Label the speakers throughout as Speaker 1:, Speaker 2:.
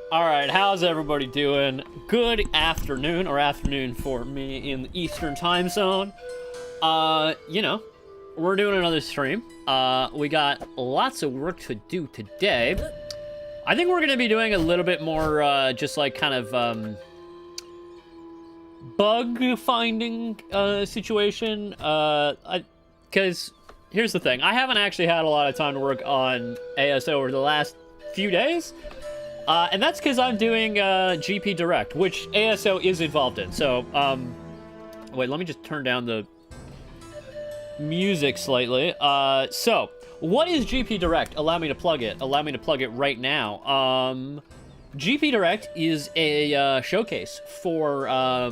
Speaker 1: Alright, how's everybody doing? Good afternoon, or afternoon for me in the Eastern time zone. You know, we're doing another stream. We got lots of work to do today. I think we're gonna be doing a little bit more, just like kind of, bug finding, situation. Because here's the thing. I haven't actually had a lot of time to work on ASO over the last few days. And that's because I'm doing GP Direct, which ASO is involved in. So, wait, let me just turn down the music slightly. So, what is GP Direct? Allow me to plug it. Allow me to plug it right now. GP Direct is a showcase for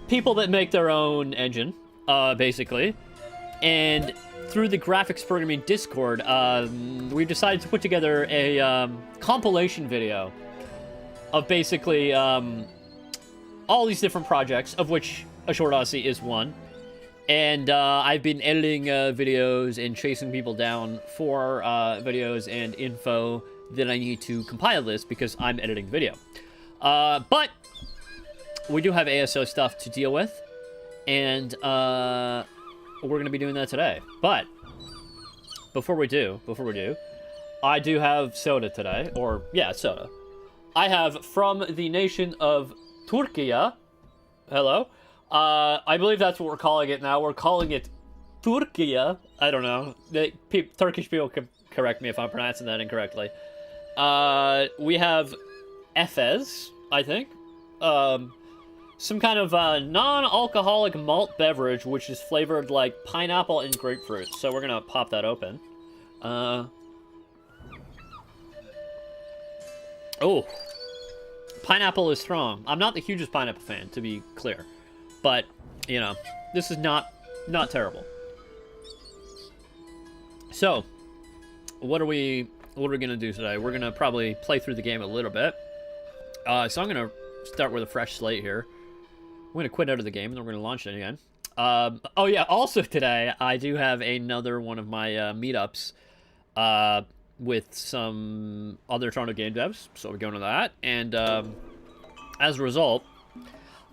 Speaker 1: people that make their own engine, basically. And through the graphics programming Discord, we've decided to put together a compilation video of basically all these different projects, of which A Short Odyssey is one. And I've been editing videos and chasing people down for videos and info that I need to compile this because I'm editing video. But we do have ASO stuff to deal with, and we're going to be doing that today. But before we do, I do have soda today, or yeah, soda. I have from the nation of Turkey. Hello. I believe that's what we're calling it now. We're calling it Turkey. I don't know. Turkish people can correct me if I'm pronouncing that incorrectly. We have Efes, I think. Some kind of non-alcoholic malt beverage, which is flavored like pineapple and grapefruit. So we're gonna pop that open. Oh, pineapple is strong. I'm not the hugest pineapple fan, to be clear, but you know, this is not terrible. So, what are we gonna do today? We're gonna probably play through the game a little bit. So I'm gonna start with a fresh slate here. We're going to quit out of the game, and then we're going to launch it again. Oh, yeah, also today, I do have another one of my meetups with some other Toronto game devs, so we're going to that. And as a result,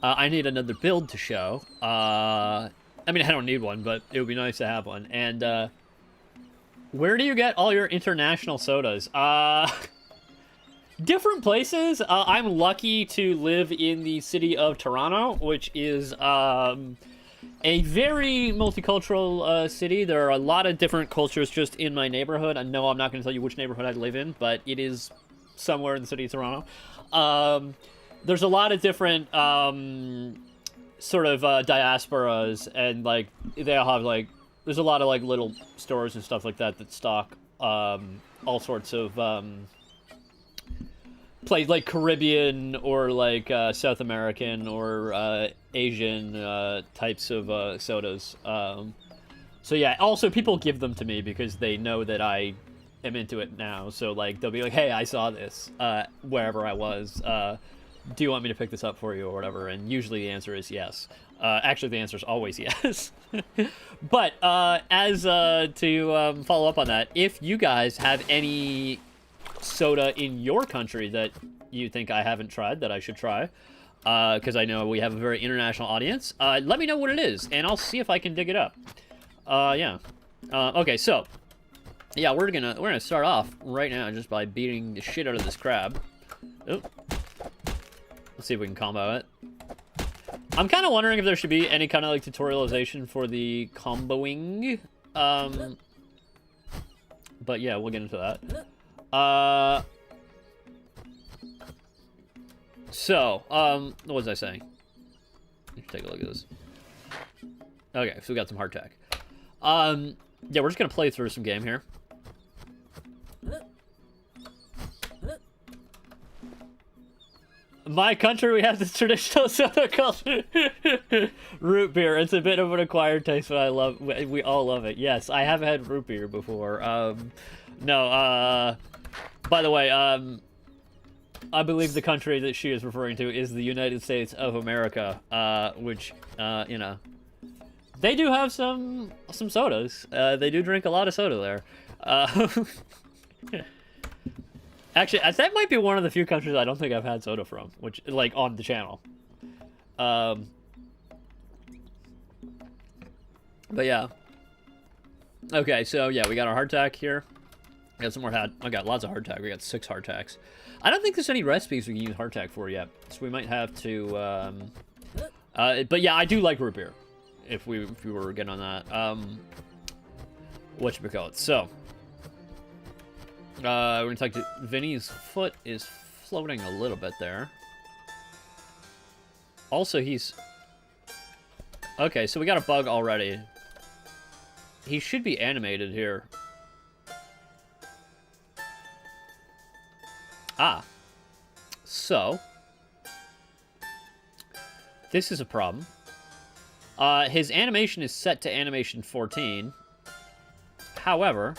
Speaker 1: I need another build to show. I mean, I don't need one, but it would be nice to have one. And where do you get all your international sodas? Different places. I'm lucky to live in the city of Toronto, which is a very multicultural city. There are a lot of different cultures just in my neighborhood. I know I'm not going to tell you which neighborhood I live in, but it is somewhere in the city of Toronto. There's a lot of different sort of diasporas, and like they all have like there's a lot of like little stores and stuff like that that stock all sorts of like Caribbean or like South American or Asian types of sodas. So yeah, also people give them to me because they know that I am into it now. So like they'll be like, hey, I saw this wherever I was. Do you want me to pick this up for you or whatever? And usually the answer is yes. Actually, the answer is always yes. But as to follow up on that, if you guys have any soda in your country that you think I haven't tried that I should try, because I know we have a very international audience, let me know what it is and I'll see if I can dig it up. Yeah. Okay, so yeah, we're gonna start off right now just by beating the shit out of this crab. Oh, let's see if we can combo it. I'm kind of wondering if there should be any kind of like tutorialization for the comboing, but yeah, we'll get into that. What was I saying? Let's take a look at this. Okay, so we got some hard tech. Yeah, we're just gonna play through some game here. My country, we have this traditional soda called root beer. It's a bit of an acquired taste, but I love. We all love it. Yes, I have had root beer before. No. By the way, I believe the country that she is referring to is the United States of America, which, you know, they do have some as they do drink a lot of soda there. Actually, that might be one of the few countries I don't think I've had soda from, which, like, on the channel. But yeah. Okay, so yeah, we got our hardtack here. We got some more I got lots of hardtack. We got 6 hardtacks. I don't think there's any recipes we can use hardtack for yet, so we might have to. But yeah, I do like root beer. If we were getting on that, whatchamacallit. So, we're gonna talk to Vinny's foot is floating a little bit there. Also, he's okay. So we got a bug already. He should be animated here. Ah. So, this is a problem. His animation is set to animation 14. However,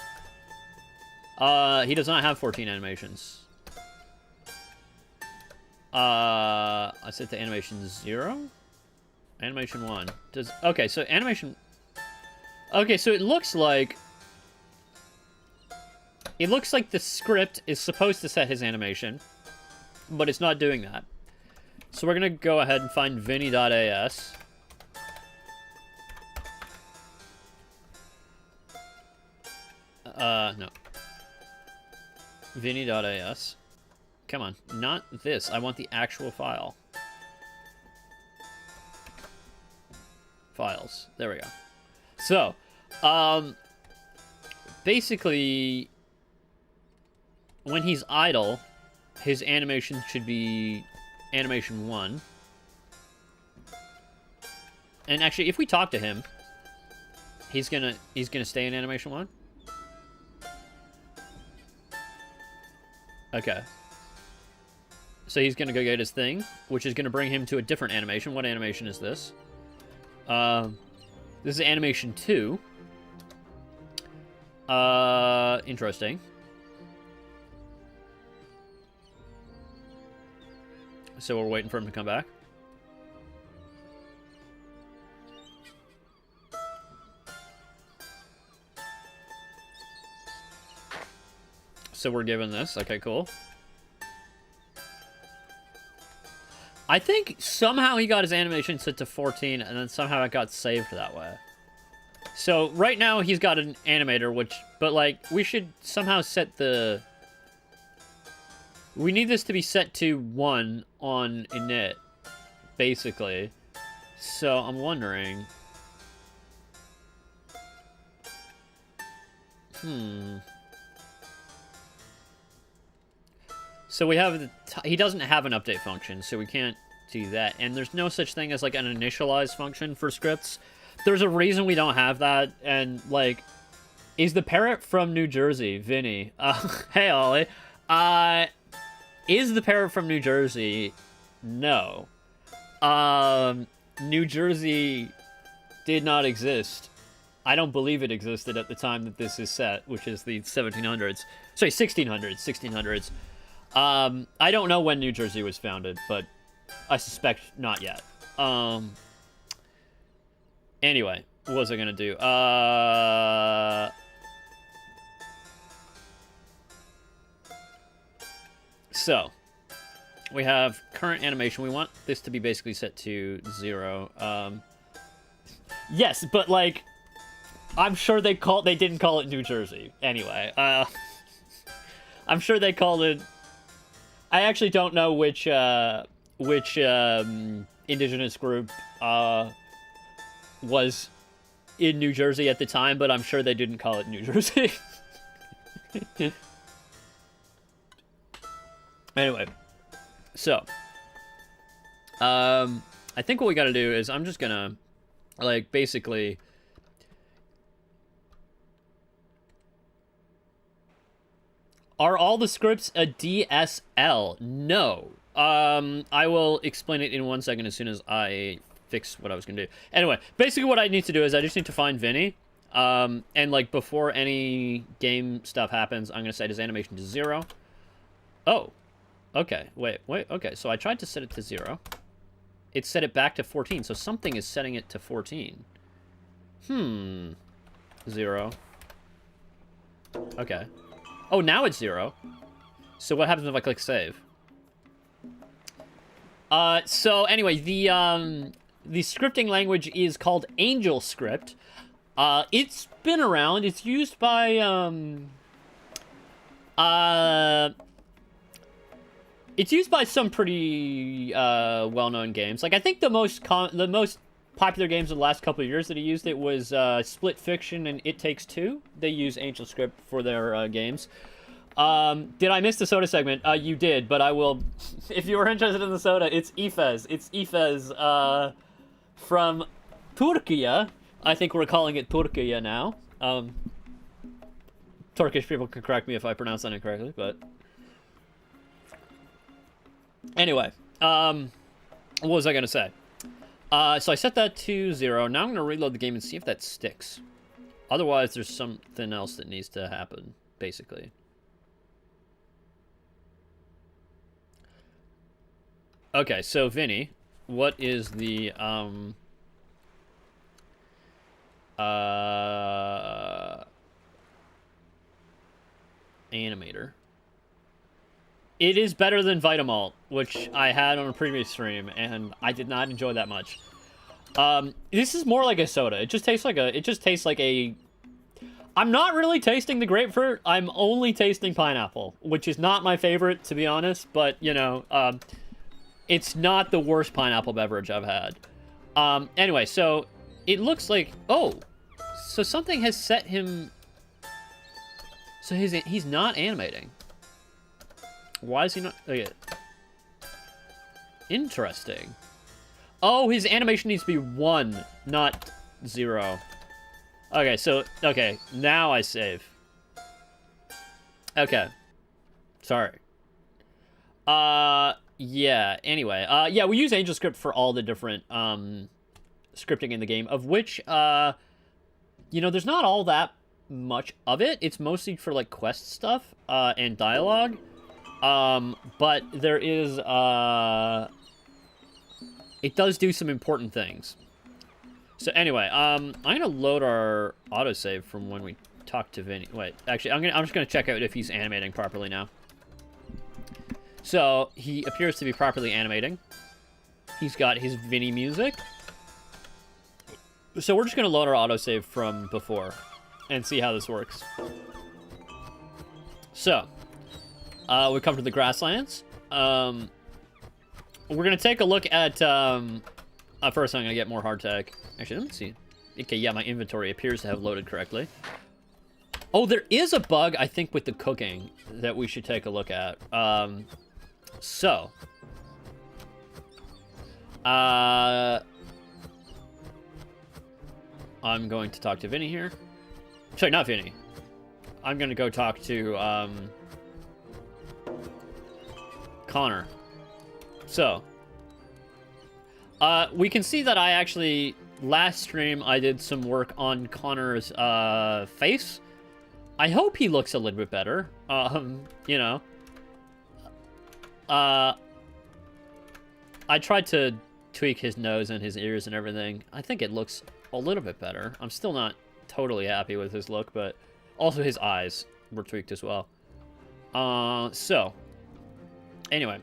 Speaker 1: he does not have 14 animations. I set to animation 0? Animation 1. Okay, so animation... Okay, so it looks like... It looks like the script is supposed to set his animation, but it's not doing that. So we're going to go ahead and find Vinny.as. No. Vinny.as. Come on, not this. I want the actual file. Files. There we go. So, basically, when he's idle, his animation should be animation 1. And actually, if we talk to him, he's gonna stay in animation 1. Okay. So he's gonna go get his thing, which is gonna bring him to a different animation. What animation is this? This is animation 2. Interesting. So we're waiting for him to come back. So we're given this. Okay, cool. I think somehow he got his animation set to 14, and then somehow it got saved that way. So right now he's got an animator, but like, we should somehow set the... We need this to be set to 1 on init, basically. So I'm wondering... So we have he doesn't have an update function, so we can't do that. And there's no such thing as like an initialize function for scripts. There's a reason we don't have that. And like, is the parrot from New Jersey, Vinny? Hey Ollie. Is the parrot from New Jersey? No. New Jersey did not exist. I don't believe it existed at the time that this is set, which is the 1700s. Sorry, 1600s. I don't know when New Jersey was founded, but I suspect not yet. Anyway, what was I gonna do? So, we have current animation. We want this to be basically set to 0. Yes, but like, I'm sure they didn't call it New Jersey. Anyway, I'm sure they called it... I actually don't know which indigenous group was in New Jersey at the time, but I'm sure they didn't call it New Jersey. Anyway, so I think what we gotta do is I'm just gonna, like, basically... Are all the scripts a DSL? No. I will explain it in 1 second as soon as I fix what I was going to do. Anyway, basically what I need to do is I just need to find Vinny. And, like, before any game stuff happens, I'm going to set his animation to 0. Oh. Okay. Wait. Okay, so I tried to set it to 0. It set it back to 14, so something is setting it to 14. 0. Okay. Oh, now it's 0. So what happens if I click save? So anyway, the scripting language is called AngelScript. It's been around. It's used by it's used by some pretty well-known games. Like I think the most popular games of the last couple of years that he used it was Split Fiction and It Takes Two. They use AngelScript for their games. Did I miss the soda segment? You did, but I will. If you were interested in the soda, it's Efes. It's Efes from Turkey. I think we're calling it Turkey now. Turkish people can correct me if I pronounce that incorrectly, but anyway, what was I gonna say? So I set that to 0. Now I'm gonna reload the game and see if that sticks. Otherwise, there's something else that needs to happen, basically. Okay, so Vinny, what is the animator? It is better than Vitamalt, which I had on a previous stream, and I did not enjoy that much. This is more like a soda. It just tastes like a. I'm not really tasting the grapefruit. I'm only tasting pineapple, which is not my favorite, to be honest. But you know, it's not the worst pineapple beverage I've had. Anyway, so it looks like so something has set him. So he's not animating. Why is he not? Okay. Interesting. Oh, his animation needs to be 1, not 0. Okay, so now I save. Okay. Sorry. Yeah, anyway. Yeah, we use AngelScript for all the different scripting in the game, of which you know, there's not all that much of it. It's mostly for like quest stuff and dialogue. But there is, it does do some important things. So anyway, I'm gonna load our autosave from when we talked to Vinny. Wait, actually, I'm just gonna check out if he's animating properly now. So, he appears to be properly animating. He's got his Vinny music. So we're just gonna load our autosave from before and see how this works. So, we come to the grasslands. We're gonna take a look at, first I'm gonna get more hardtack. Actually, let me see. Okay, yeah, my inventory appears to have loaded correctly. Oh, there is a bug, I think, with the cooking that we should take a look at. So. I'm going to talk to Vinny here. Sorry, not Vinny. I'm gonna go talk to, Connor. So, we can see that I actually, last stream, I did some work on Connor's, face. I hope he looks a little bit better. You know. I tried to tweak his nose and his ears and everything. I think it looks a little bit better. I'm still not totally happy with his look, but also his eyes were tweaked as well. So, anyway.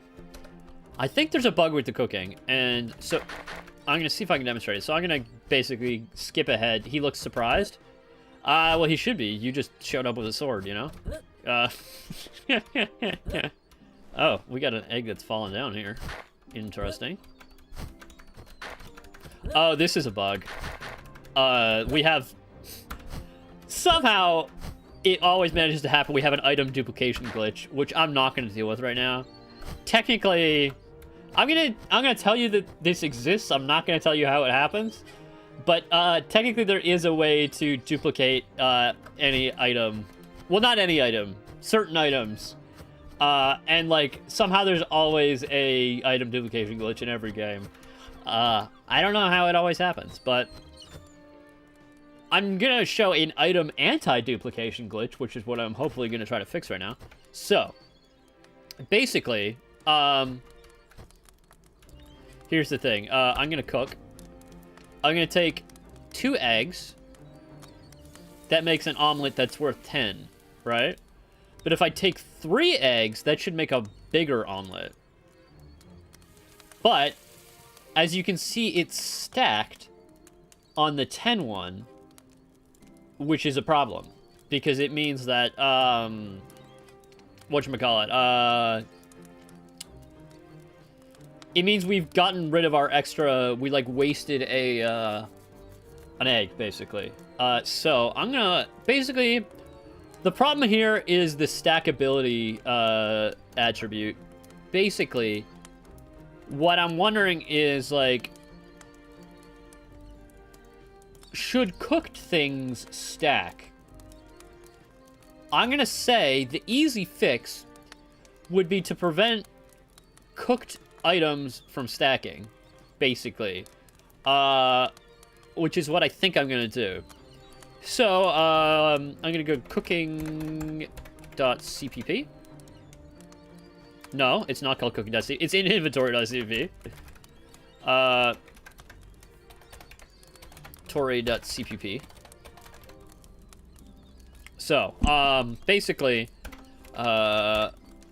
Speaker 1: I think there's a bug with the cooking, and so I'm gonna see if I can demonstrate it. So I'm gonna basically skip ahead. He looks surprised. Well, he should be. You just showed up with a sword, you know? Oh, we got an egg that's fallen down here. Interesting. Oh, this is a bug. We have... Somehow, it always manages to happen. We have an item duplication glitch, which I'm not going to deal with right now. Technically, I'm gonna tell you that this exists. I'm not gonna tell you how it happens. But technically, there is a way to duplicate any item. Well, not any item. Certain items. And like somehow there's always a item duplication glitch in every game. I don't know how it always happens, but I'm gonna show an item anti-duplication glitch, which is what I'm hopefully gonna try to fix right now. So, basically, here's the thing. I'm gonna cook. I'm gonna take 2 eggs. That makes an omelet that's worth 10, right? But But if I take 3 eggs, that should make a bigger omelet. But, as you can see, it's stacked on the 10 one, which is a problem. Because it means that, whatchamacallit, it means we've gotten rid of our extra, we, like, wasted an egg, basically. So, I'm gonna, basically, the problem here is the stackability, attribute. Basically, what I'm wondering is, like, should cooked things stack? I'm gonna say the easy fix would be to prevent cooked items from stacking, basically. Which is what I think I'm gonna do. So, I'm gonna go cooking.cpp. No, it's not called cooking.cpp. It's in inventory.cpp. Tory.cpp. So, basically,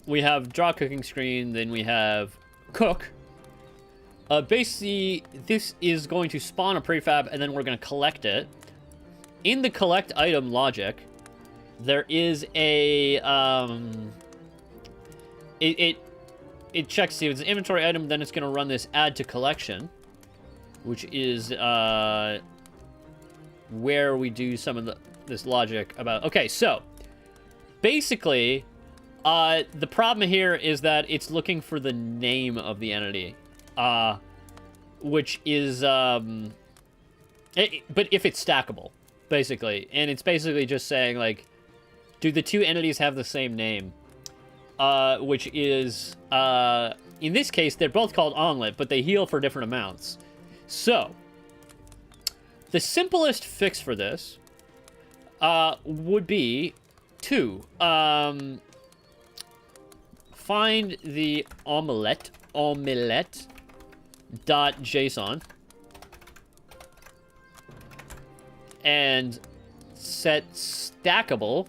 Speaker 1: we have draw cooking screen, then we have cook. Basically, this is going to spawn a prefab, and then we're going to collect it. In the collect item logic, there is a, it checks if it's an inventory item, then it's going to run this add to collection, which is, where we do some of this logic about... Okay, so, basically, the problem here is that it's looking for the name of the entity, which is, but if it's stackable, basically, and it's basically just saying, like, do the two entities have the same name, which is, in this case, they're both called omelet, but they heal for different amounts. So, the simplest fix for this would be to find the omelette.json and set stackable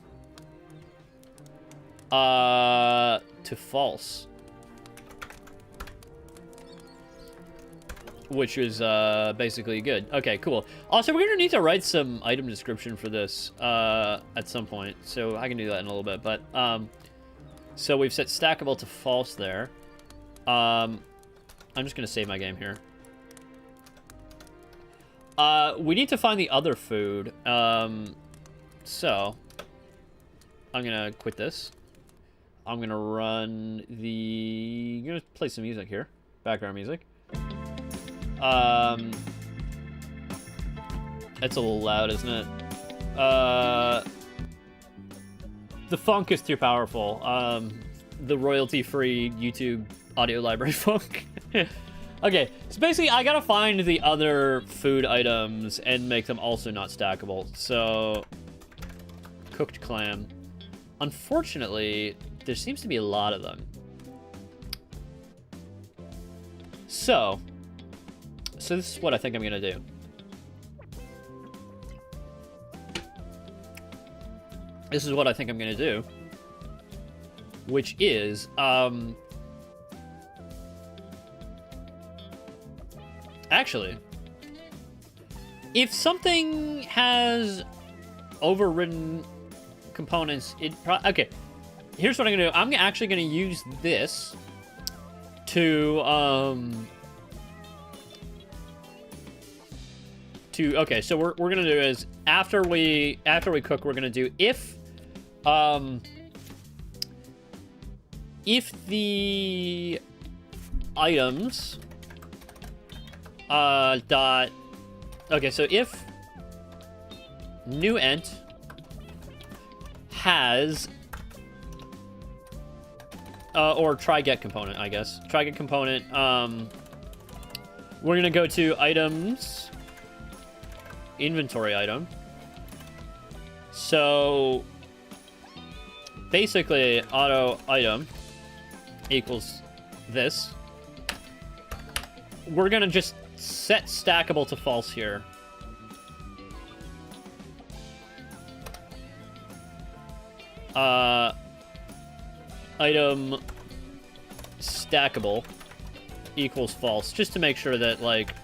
Speaker 1: to false. Which is basically good. Okay, cool. Also, we're gonna need to write some item description for this at some point, so I can do that in a little bit. But so we've set stackable to false there. I'm just gonna save my game here. We need to find the other food. So I'm gonna quit this. I'm gonna run the. I'm gonna play some music here, background music. It's a little loud, isn't it? The funk is too powerful. The royalty-free YouTube audio library funk. Okay, so basically I gotta find the other food items and make them also not stackable. So, cooked clam. Unfortunately, there seems to be a lot of them. So this is what I think I'm gonna do. This is what I think I'm gonna do. Which is, actually, if something has overridden components, okay, here's what I'm gonna do. I'm actually gonna use this to, okay, so we're gonna do is after we cook, we're gonna do if the items dot, okay, so if new ent has or try get component, I guess, try get component, we're gonna go to items, inventory item. So basically auto item equals this. We're gonna just set stackable to false here. item stackable equals false, just to make sure that, like,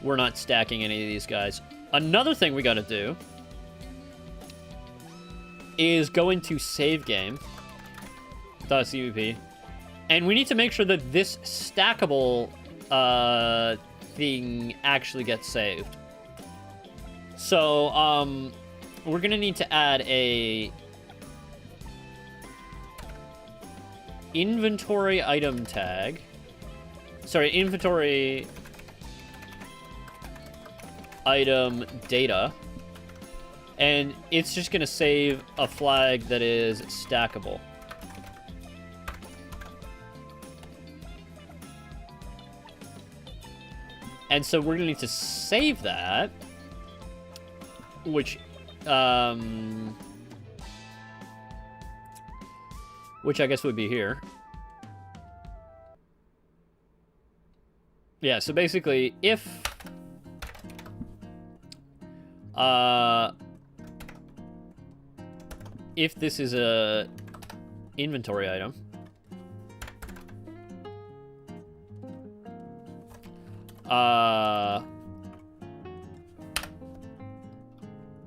Speaker 1: we're not stacking any of these guys. Another thing we gotta do is go into save game .cvp, and we need to make sure that this stackable thing actually gets saved. So, we're gonna need to add a inventory item tag. Sorry, inventory item data. And it's just gonna save a flag that is stackable. And so we're gonna need to save that, which I guess would be here. Yeah, so basically, if this is a inventory item,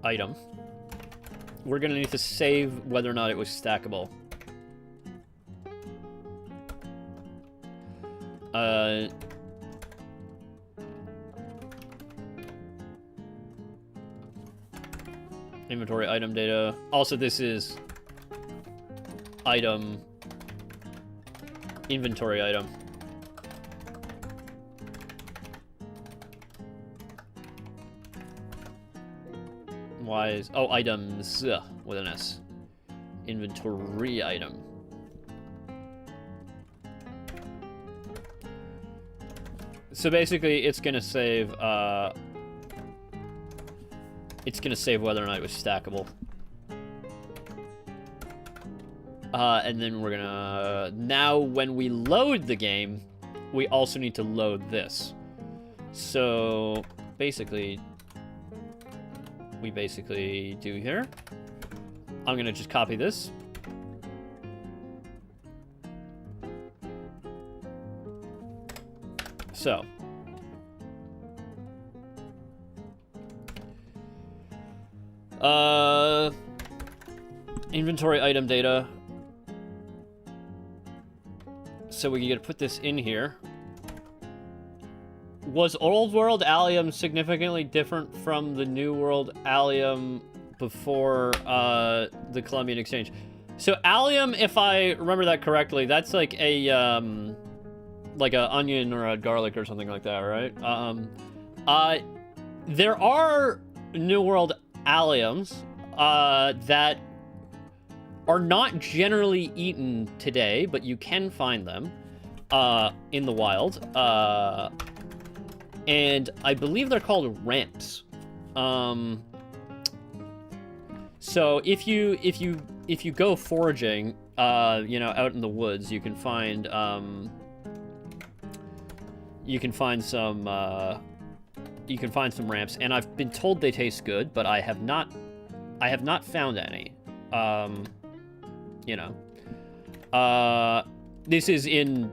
Speaker 1: item, we're gonna need to save whether or not it was stackable. Inventory item data. Also, this is item inventory item. Why is... Oh, items with an S. Inventory item. So basically, it's gonna save, it's gonna save whether or not it was stackable. And then we're gonna... Now, when we load the game, we also need to load this. So, basically... we basically do here. I'm gonna just copy this. So. Inventory item data. So we gotta put this in here. Was Old World Allium significantly different from the New World Allium before the Columbian Exchange? So Allium, if I remember that correctly, that's like a onion or a garlic or something like that, right? There are New World Alliums that are not generally eaten today, but you can find them in the wild. And I believe they're called ramps. So if you go foraging, you know, out in the woods, you can find some ramps, and I've been told they taste good, but I have not found any. You know, this is in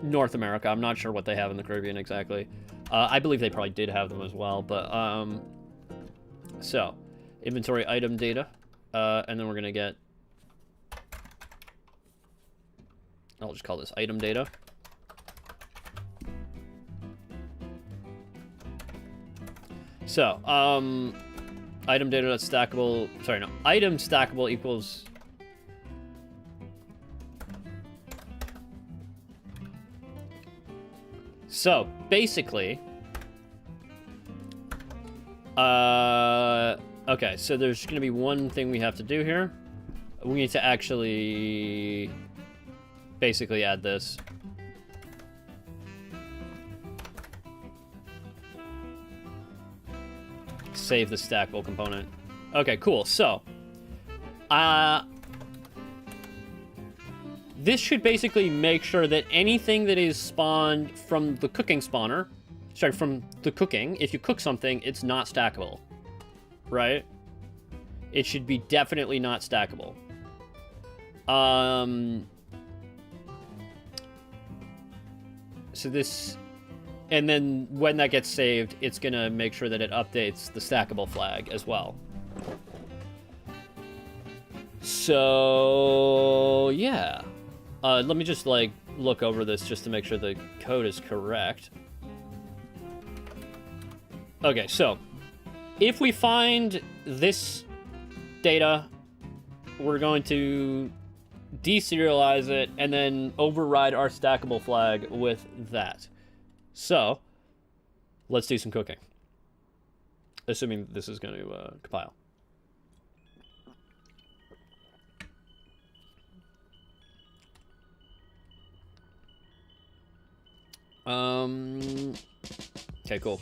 Speaker 1: North America. I'm not sure what they have in the Caribbean exactly. I believe they probably did have them as well, but, so, inventory item data, and then we're gonna get, I'll just call this item data. So, item data that's stackable, sorry, no, item stackable equals, so, basically, okay, so there's going to be one thing we have to do here. We need to actually basically add this. Save the stackable component. Okay, cool. So, this should basically make sure that anything that is spawned from the cooking spawner, sorry, from the cooking, if you cook something, it's not stackable, right? It should be definitely not stackable. So this, and then when that gets saved, it's gonna make sure that it updates the stackable flag as well. So yeah, let me just like look over this just to make sure the code is correct. Okay, so if we find this data, we're going to deserialize it and then override our stackable flag with that. So let's do some cooking, assuming this is going to compile. Okay, cool.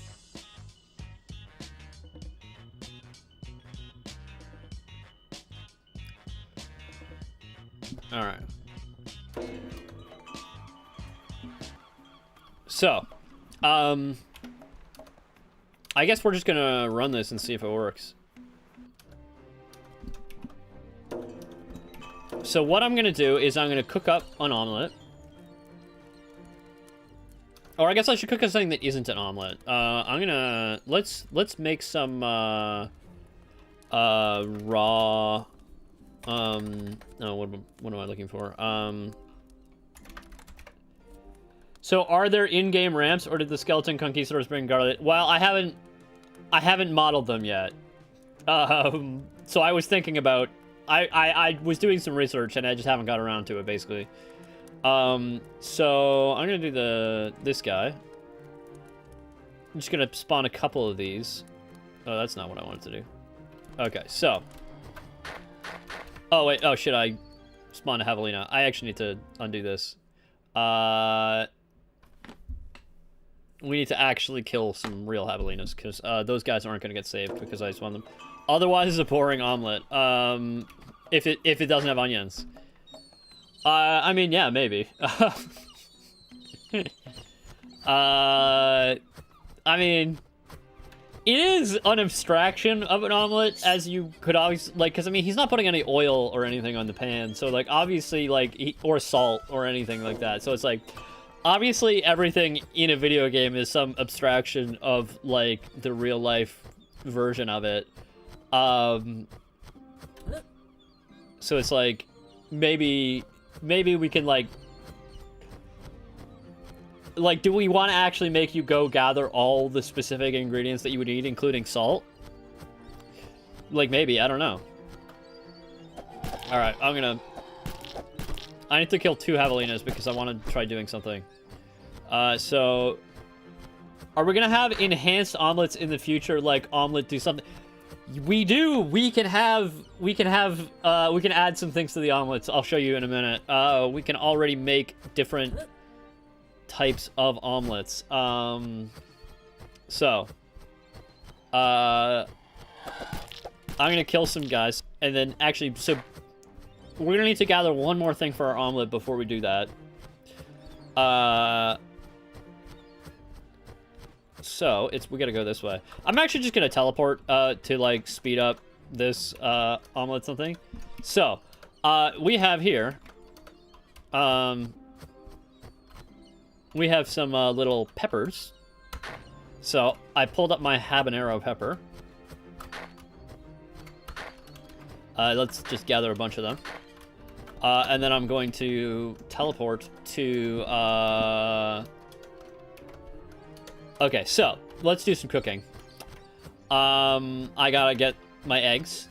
Speaker 1: All right. So, I guess we're just gonna run this and see if it works. So what I'm gonna do is I'm gonna cook up an omelet. Or I guess I should cook up something that isn't an omelet. I'm gonna let's make some raw. Oh, what am I looking for? So are there in-game ramps, or did the skeleton conquistadors bring garlic? Well, I haven't modeled them yet. So I was thinking about, I was doing some research and I just haven't got around to it, basically. So I'm gonna do this guy. I'm just gonna spawn a couple of these. Oh, that's not what I wanted to do. Okay, so. Oh, wait. Oh, shit. I spawned a javelina. I actually need to undo this. We need to actually kill some real javelinas, because those guys aren't going to get saved because I spawned them. Otherwise, it's a boring omelet. If it doesn't have onions. I mean, yeah, maybe. I mean... It is an abstraction of an omelet, as you could always, like, because, I mean, he's not putting any oil or anything on the pan, so, like, obviously, like, or salt or anything like that, so it's, like, obviously everything in a video game is some abstraction of, like, the real-life version of it. So it's, like, maybe we can, like, do we want to actually make you go gather all the specific ingredients that you would need, including salt? Like, maybe, I don't know. Alright, I need to kill 2 javelinas because I want to try doing something. So... Are we gonna have enhanced omelets in the future, like omelet do something? We do! We can add some things to the omelets. I'll show you in a minute. We can already make different types of omelets. I'm gonna kill some guys, and then actually, so we're gonna need to gather one more thing for our omelet before we do that. So we gotta go this way. I'm actually just gonna teleport to like speed up this omelet something. So we have here we have some little peppers. So I pulled up my habanero pepper. Let's just gather a bunch of them. And then I'm going to teleport to... Okay, so let's do some cooking. I gotta get my eggs.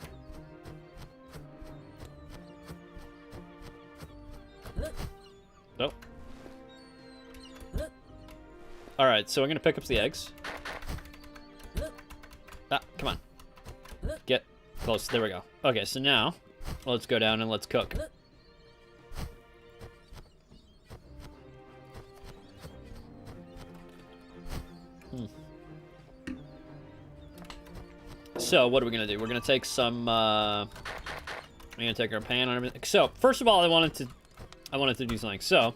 Speaker 1: Oh. Alright, so I'm gonna pick up the eggs. Ah, come on. Get close. There we go. Okay, so now, let's go down and let's cook. So, what are we gonna do? We're gonna take some, we're gonna take our pan and everything. So, first of all, I wanted to do something. So,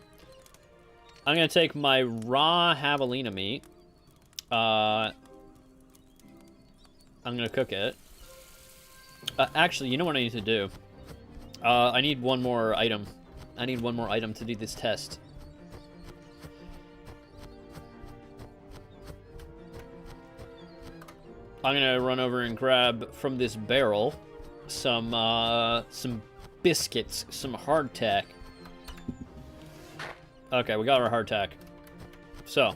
Speaker 1: I'm gonna take my raw javelina meat. I'm gonna cook it. Actually, you know what I need to do? I need one more item. I need one more item to do this test. I'm gonna run over and grab from this barrel some biscuits, some hardtack. Okay, we got our hardtack. So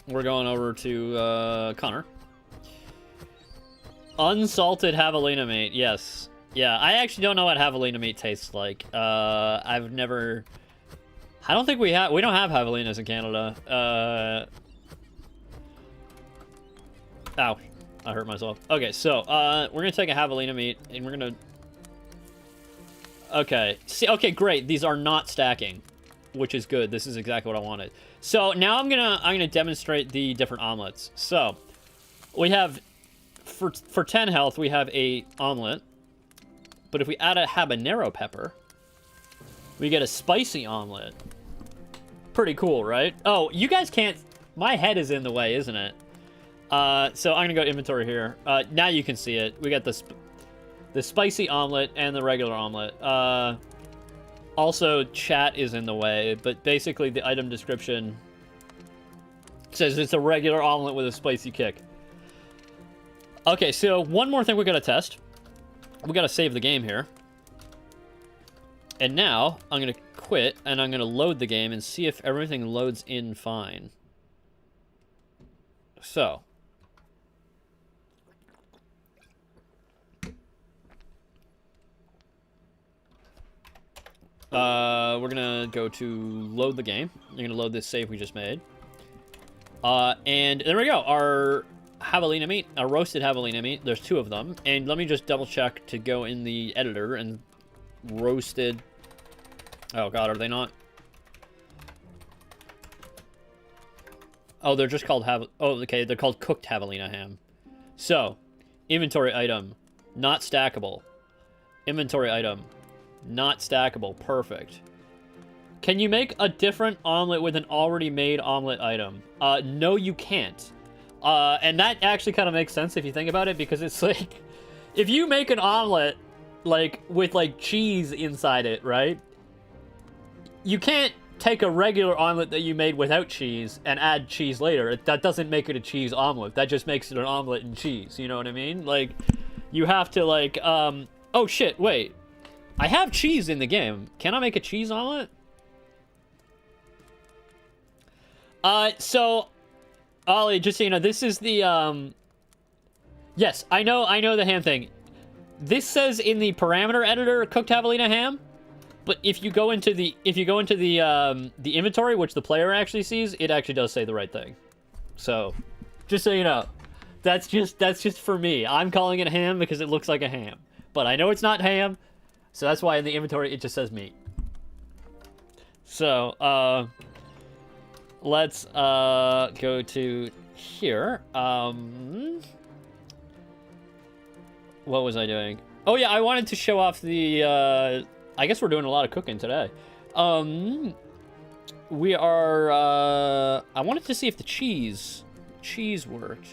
Speaker 1: we're going over to Connor. Unsalted javelina meat, yes. Yeah, I actually don't know what javelina meat tastes like. I've never... I don't think we don't have javelinas in Canada. Ow, I hurt myself. Okay, so, we're gonna take a javelina meat, and we're gonna... Okay, see, okay, great. These are not stacking, which is good. This is exactly what I wanted. So, now I'm gonna demonstrate the different omelets. So, we have... For 10 health, we have a omelet. But if we add a habanero pepper, we get a spicy omelet. Pretty cool, right? Oh, you guys can't... My head is in the way, isn't it? So I'm gonna go to inventory here. Now you can see it. We got the spicy omelet and the regular omelet. Also, chat is in the way, but basically the item description says it's a regular omelet with a spicy kick. Okay, so one more thing we gotta test. We gotta save the game here. And now, I'm gonna quit, and I'm gonna load the game and see if everything loads in fine. So. We're gonna go to load the game. You're gonna load this save we just made. And there we go. Our javelina meat, a roasted javelina meat. There's 2 of them. And let me just double check to go in the editor and roasted. Oh god, are they not? Oh, they're just called oh, okay, they're called cooked javelina ham. So, inventory item, not stackable. Inventory item, not stackable. Perfect. Can you make a different omelet with an already made omelet item? No, you can't. And that actually kind of makes sense if you think about it, because it's like, if you make an omelet, like, with, like, cheese inside it, right? You can't take a regular omelet that you made without cheese and add cheese later. That doesn't make it a cheese omelet. That just makes it an omelet and cheese, you know what I mean? Like, you have to, like, oh shit, wait. I have cheese in the game. Can I make a cheese omelet? So... Ollie, just so you know, this is the, yes, I know the ham thing. This says in the parameter editor, cooked javelina ham, but if you go into the inventory, which the player actually sees, it actually does say the right thing. So, just so you know, that's just for me. I'm calling it ham because it looks like a ham, but I know it's not ham, so that's why in the inventory it just says meat. So, let's go to here. What was I doing? Oh yeah, I wanted to show off the I guess we're doing a lot of cooking today. We are I wanted to see if the cheese worked.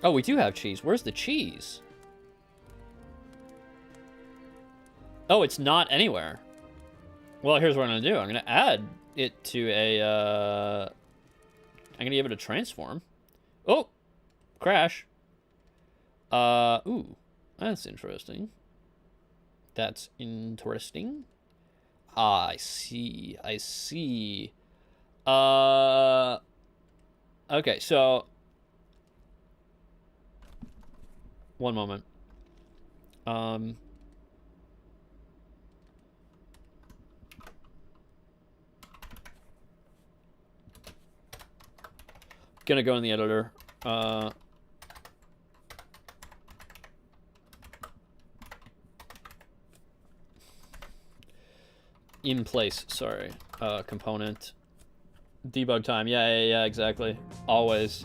Speaker 1: Oh, we do have cheese. Where's the cheese? Oh, it's not anywhere. Well, here's what I'm gonna do. I'm gonna add it to a, I'm gonna give it a transform. Oh! Crash. Ooh. That's interesting. That's interesting. Ah, I see. I see. Okay, so... One moment. Gonna go in the editor. In place, sorry. Component. Debug time. Yeah, exactly. Always.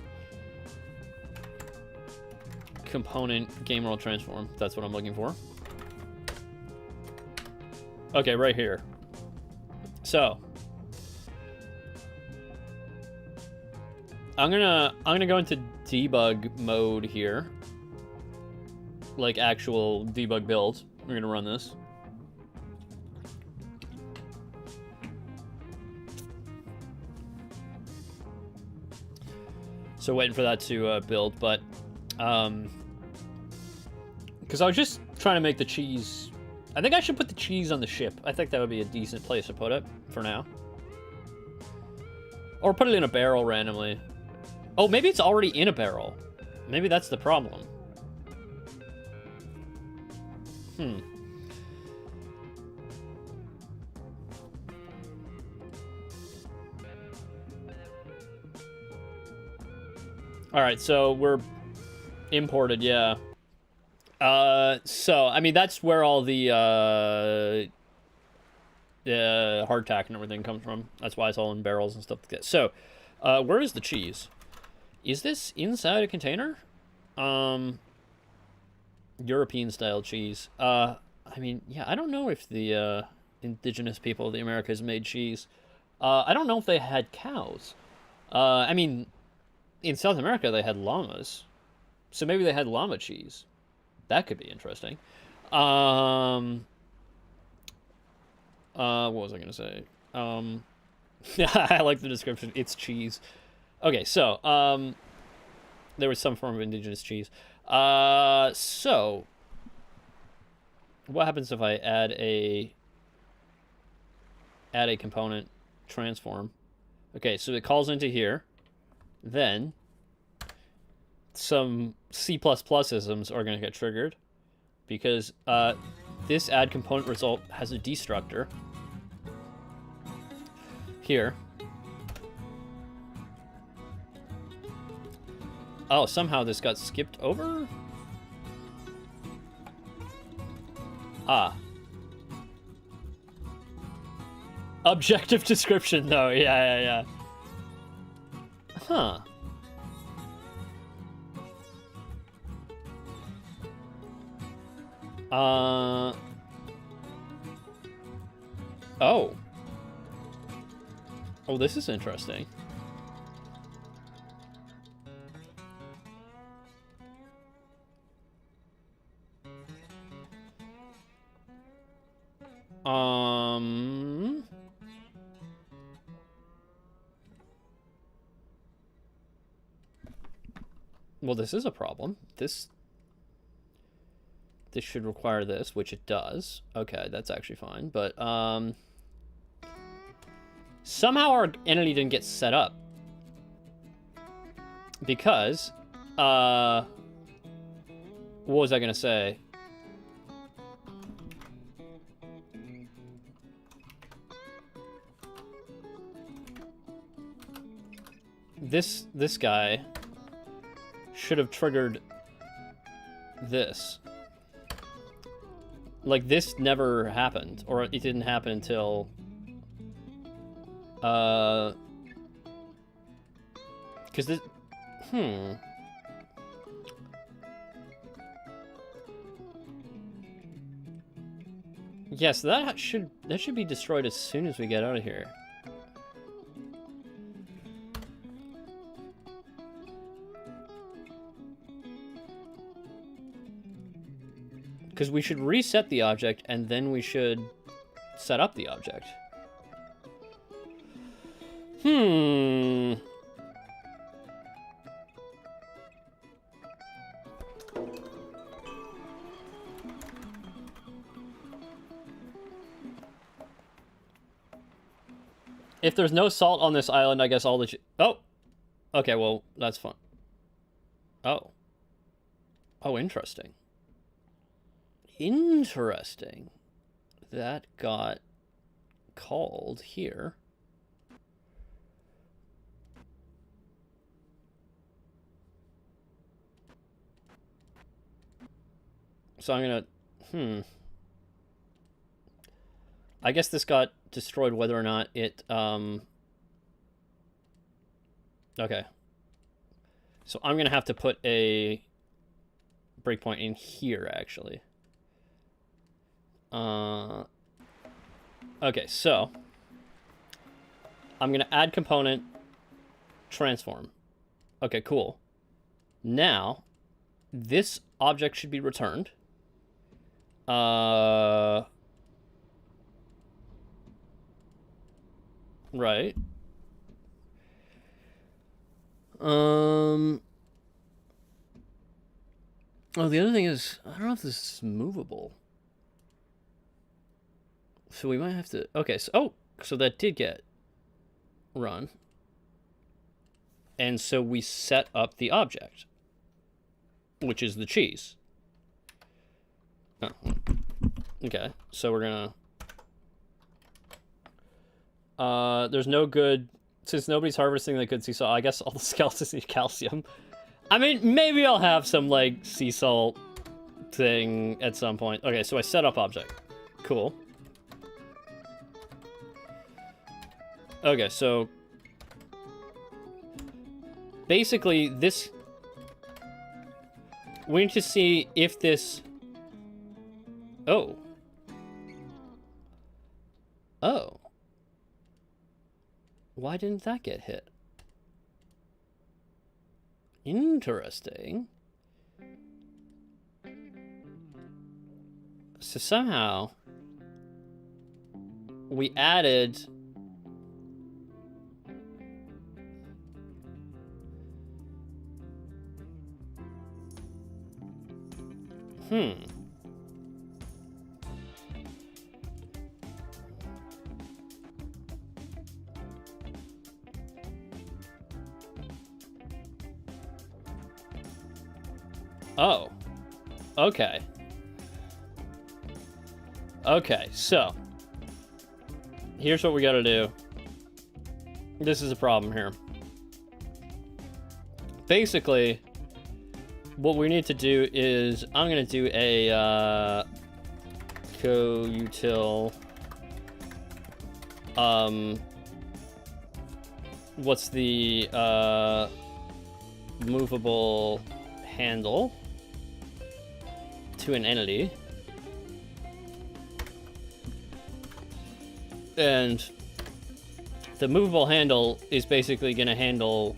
Speaker 1: Component game world transform. That's what I'm looking for. Okay, right here. So I'm gonna go into debug mode here. like actual debug build. We're gonna run this. So waiting for that to build, but because I was just trying to make the cheese. I think I should put the cheese on the ship. I think that would be a decent place to put it for now. Or put it in a barrel randomly. Oh, maybe it's already in a barrel. Maybe that's the problem. Alright, so we're imported, yeah. So, I mean, that's where all the hardtack and everything comes from. That's why it's all in barrels and stuff like that. So, where is the cheese? Is this inside a container? European-style cheese. I mean, yeah, I don't know if the indigenous people of the Americas made cheese. I don't know if they had cows. I mean, in South America, they had llamas. So maybe they had llama cheese. That could be interesting. What was I going to say? I like the description. It's cheese. Okay, so, there was some form of indigenous cheese. So, what happens if I add a component transform? Okay, so it calls into here. Then, some C++isms are going to get triggered because this add component result has a destructor here. Oh, somehow this got skipped over? Ah. Objective description, though. Yeah. Huh. Oh. Oh, this is interesting. Well, this is a problem. This should require this, which it does. Okay, that's actually fine. But, somehow our entity didn't get set up. Because, what was I gonna say? This guy should have triggered this. Like, this never happened, or it didn't happen until, because this, yeah, so that should be destroyed as soon as we get out of here. Because we should reset the object, and then we should set up the object. If there's no salt on this island, I guess all the... Oh! Okay, well, that's fun. Oh. Oh, interesting. Interesting. That got called here. So I'm gonna... I guess this got destroyed whether or not it... Okay. So I'm gonna have to put a breakpoint in here, actually. Okay, so I'm gonna add component transform. Okay, cool. Now this object should be returned. Right. Oh, the other thing is, I don't know if this is movable. So we might have to... Okay, so that did get run. And so we set up the object, which is the cheese. Oh. Okay, so we're gonna... there's no good... Since nobody's harvesting the good sea salt, I guess all the skeletons need calcium. I mean, maybe I'll have some, like, sea salt thing at some point. Okay, so I set up object. Cool. Okay, so... Basically, this... We need to see if this... Oh. Oh. Why didn't that get hit? Interesting. So somehow we added Oh. Okay. Okay, so here's what we gotta do. This is a problem here. Basically, what we need to do is I'm gonna do a co-util what's the movable handle to an entity, and the movable handle is basically gonna handle,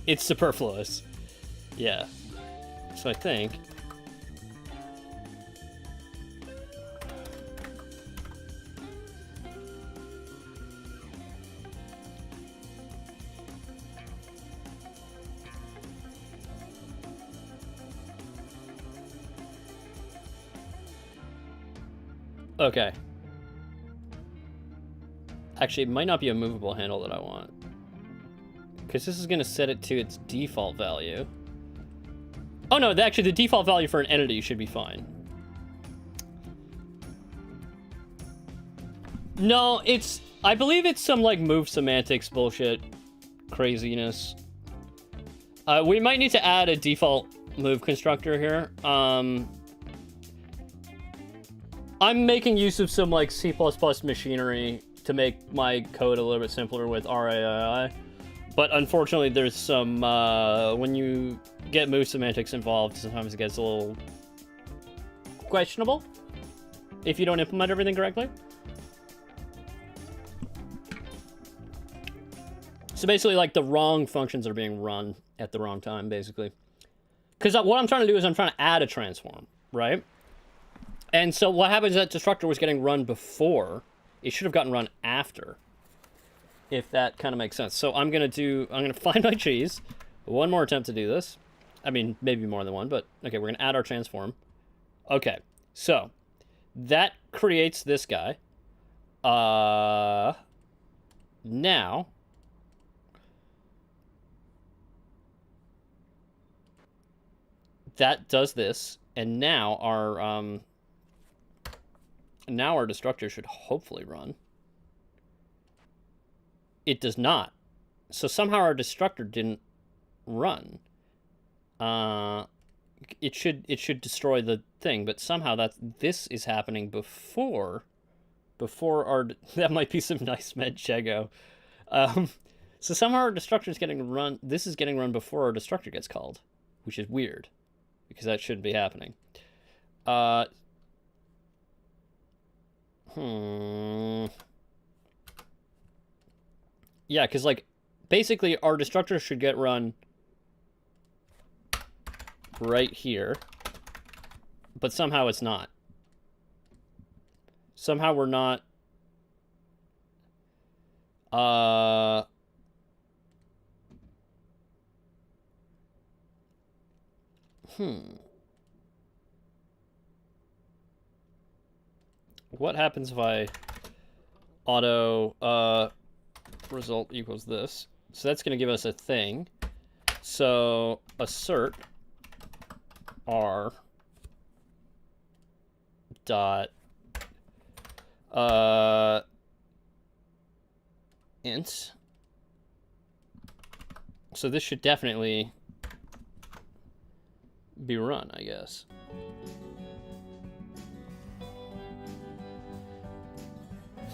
Speaker 1: it's superfluous. Yeah. So I think okay. Actually, it might not be a movable handle that I want, because this is going to set it to its default value. Oh no, actually the default value for an entity should be fine. No, I believe it's some like move semantics bullshit craziness. We might need to add a default move constructor here. I'm making use of some like C++ machinery to make my code a little bit simpler with RAI. But unfortunately, there's some, when you get move semantics involved, sometimes it gets a little questionable if you don't implement everything correctly. So basically, like, the wrong functions are being run at the wrong time, basically. Because what I'm trying to do is I'm trying to add a transform, right? And so what happens is that destructor was getting run before. It should have gotten run after, if that kind of makes sense. So I'm going to find my cheese. One more attempt to do this. I mean, maybe more than one, but okay, we're going to add our transform. Okay, so that creates this guy. Now, that does this, and now our destructor should hopefully run. It does not. So somehow our destructor didn't run. It should destroy the thing, but somehow this is happening before our that might be some nice med chego. So somehow our destructor is getting run. This is getting run before our destructor gets called, which is weird because that shouldn't be happening. Yeah, because, like, basically our destructor should get run right here, but somehow it's not. Somehow we're not. What happens if I auto result equals this? So that's going to give us a thing. So assert r dot int. So this should definitely be run, I guess.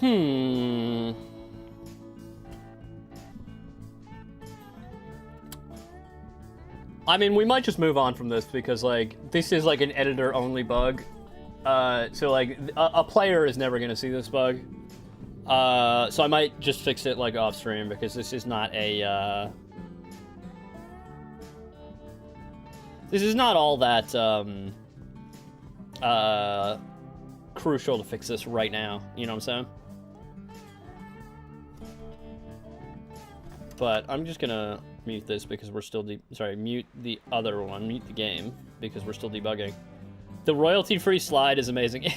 Speaker 1: I mean, we might just move on from this because, like, this is like an editor-only bug. So, like, a player is never going to see this bug. So I might just fix it, like, off-stream because this is not a, this is not all that, crucial to fix this right now. You know what I'm saying? But I'm just gonna mute this because we're still mute the other one, mute the game because we're still debugging. The royalty-free slide is amazing.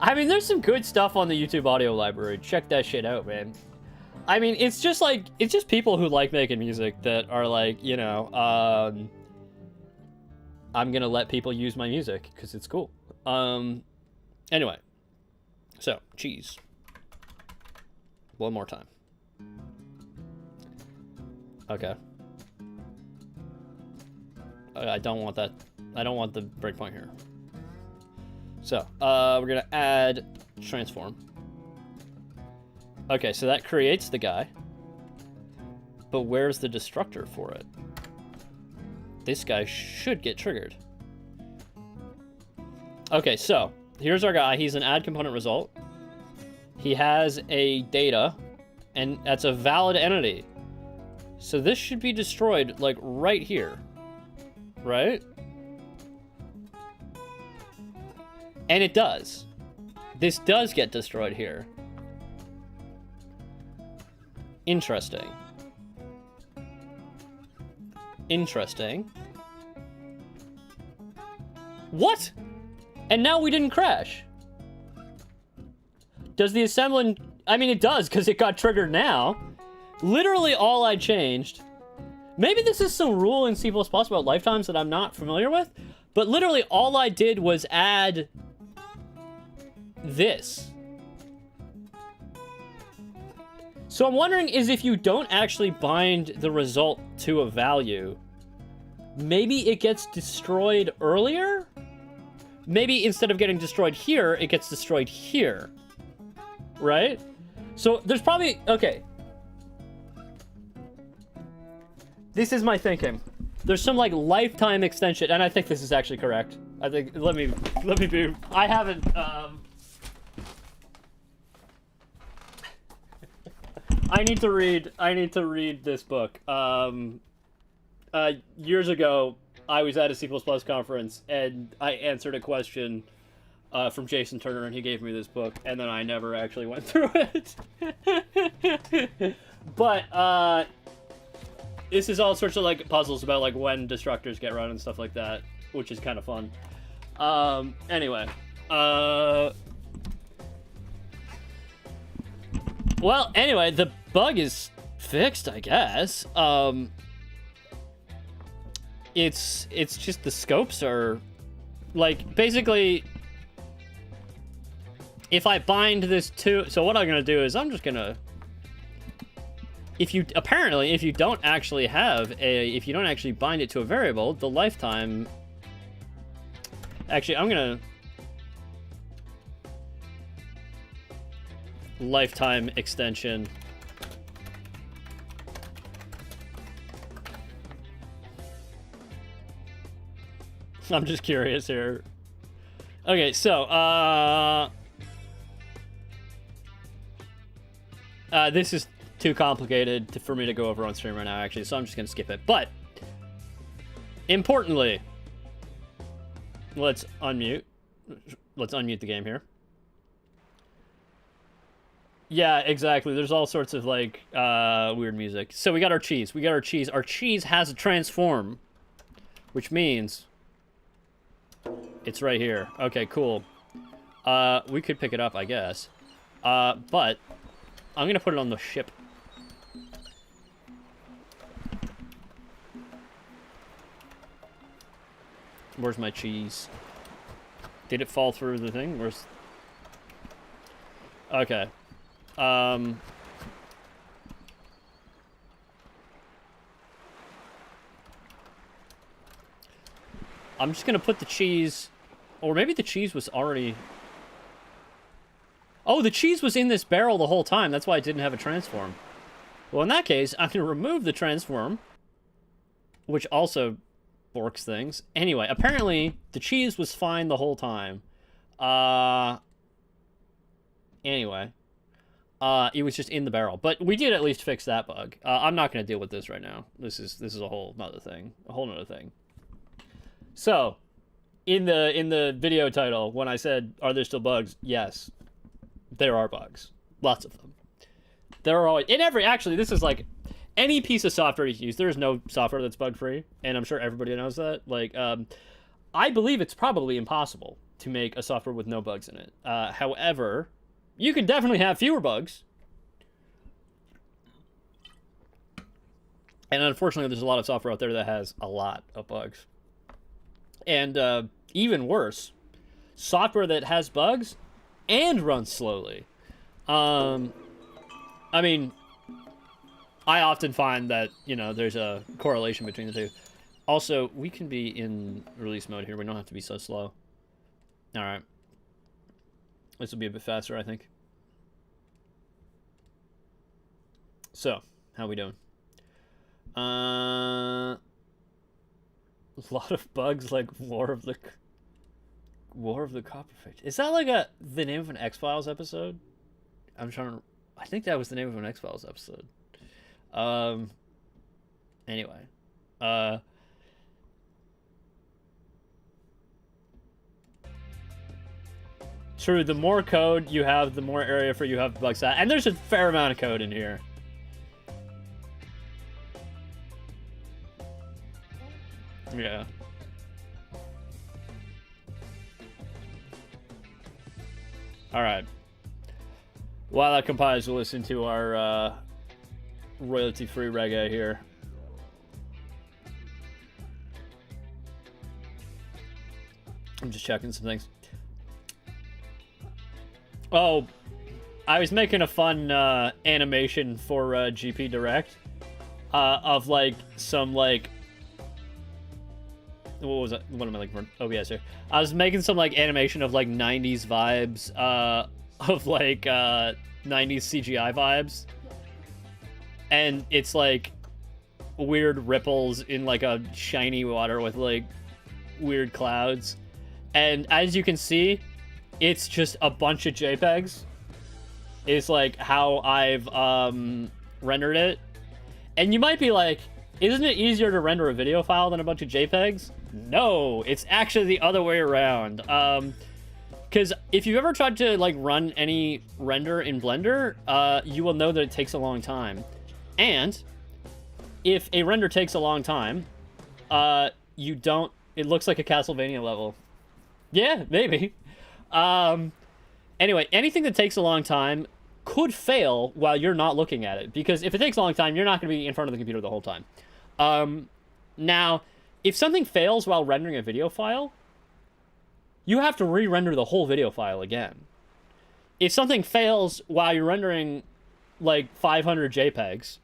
Speaker 1: I mean, there's some good stuff on the YouTube audio library. Check that shit out, man. I mean, it's just people who like making music that are like, you know, I'm gonna let people use my music because it's cool. Anyway, so cheese. One more time. Okay. I don't want that. I don't want the breakpoint here. So, we're gonna add transform. Okay, so that creates the guy. But where's the destructor for it? This guy should get triggered. Okay, so here's our guy. He's an add component result. He has a data, and that's a valid entity. So this should be destroyed, like, right here. Right? And it does. This does get destroyed here. Interesting. Interesting. What? And now we didn't crash. Does the assembling... I mean, it does, because it got triggered now. Literally all I changed... Maybe this is some rule in C++ about lifetimes that I'm not familiar with, but literally all I did was add this. So I'm wondering is if you don't actually bind the result to a value, maybe it gets destroyed earlier? Maybe instead of getting destroyed here, it gets destroyed here. Right? So there's probably... Okay. This is my thinking. There's some, like, lifetime extension, and I think this is actually correct. I think... Let me be... I haven't, I need to read this book. Years ago, I was at a C++ conference, and I answered a question from Jason Turner, and he gave me this book, and then I never actually went through it. But, this is all sorts of, like, puzzles about, like, when destructors get run and stuff like that, which is kind of fun. Anyway. Well, anyway, the bug is fixed, I guess. It's just the scopes are, like, basically, if I bind this to... So what I'm going to do is I'm just going to... If you don't actually if you don't actually bind it to a variable, the lifetime... Actually, I'm going to... Lifetime extension. I'm just curious here. Okay, so, this is too complicated for me to go over on stream right now, actually, so I'm just going to skip it. But, importantly, Let's unmute. Let's unmute the game here. Yeah, exactly. There's all sorts of, like, weird music. So we got our cheese. We got our cheese. Our cheese has a transform, which means it's right here. Okay, cool. We could pick it up, I guess. But I'm gonna put it on the ship. Where's my cheese? Did it fall through the thing? Where's... Okay. I'm just gonna put the cheese... Or maybe the cheese was already... Oh, the cheese was in this barrel the whole time. That's why it didn't have a transform. Well, in that case, I'm gonna remove the transform, which also borks things. Anyway, apparently, the cheese was fine the whole time. Anyway. It was just in the barrel. But we did at least fix that bug. I'm not going to deal with this right now. This is a whole nother thing. A whole nother thing. So, in the video title, when I said, are there still bugs? Yes. There are bugs. Lots of them. There are always... Actually, this is like... Any piece of software you use, there is no software that's bug-free. And I'm sure everybody knows that. Like, I believe it's probably impossible to make a software with no bugs in it. However... You can definitely have fewer bugs. And unfortunately, there's a lot of software out there that has a lot of bugs. And even worse, software that has bugs and runs slowly. I mean, I often find that, you know, there's a correlation between the two. Also, we can be in release mode here. We don't have to be so slow. All right. This will be a bit faster, I think. So, how we doing? A lot of bugs, like War of the Copperfish. Is that like the name of an X-Files episode? I think that was the name of an X-Files episode. Anyway. True, the more code you have, the more area for you have bugs at. And there's a fair amount of code in here. Yeah. Alright. While that compiles, we'll listen to our royalty-free reggae here. I'm just checking some things. Oh, I was making a fun animation for GP Direct of like some like what was it? What am I looking for? OBS here. I was making some like animation of like 90s vibes of like 90s CGI vibes, and it's like weird ripples in like a shiny water with like weird clouds, and as you can see, it's just a bunch of JPEGs. Is like how I've rendered it. And you might be like, isn't it easier to render a video file than a bunch of JPEGs? No, it's actually the other way around. Because if you've ever tried to like run any render in Blender, you will know that it takes a long time. And if a render takes a long time, it looks like a Castlevania level. Yeah, maybe. Anyway, anything that takes a long time could fail while you're not looking at it. Because if it takes a long time, you're not going to be in front of the computer the whole time. Now, if something fails while rendering a video file, you have to re-render the whole video file again. If something fails while you're rendering, like, 500 JPEGs,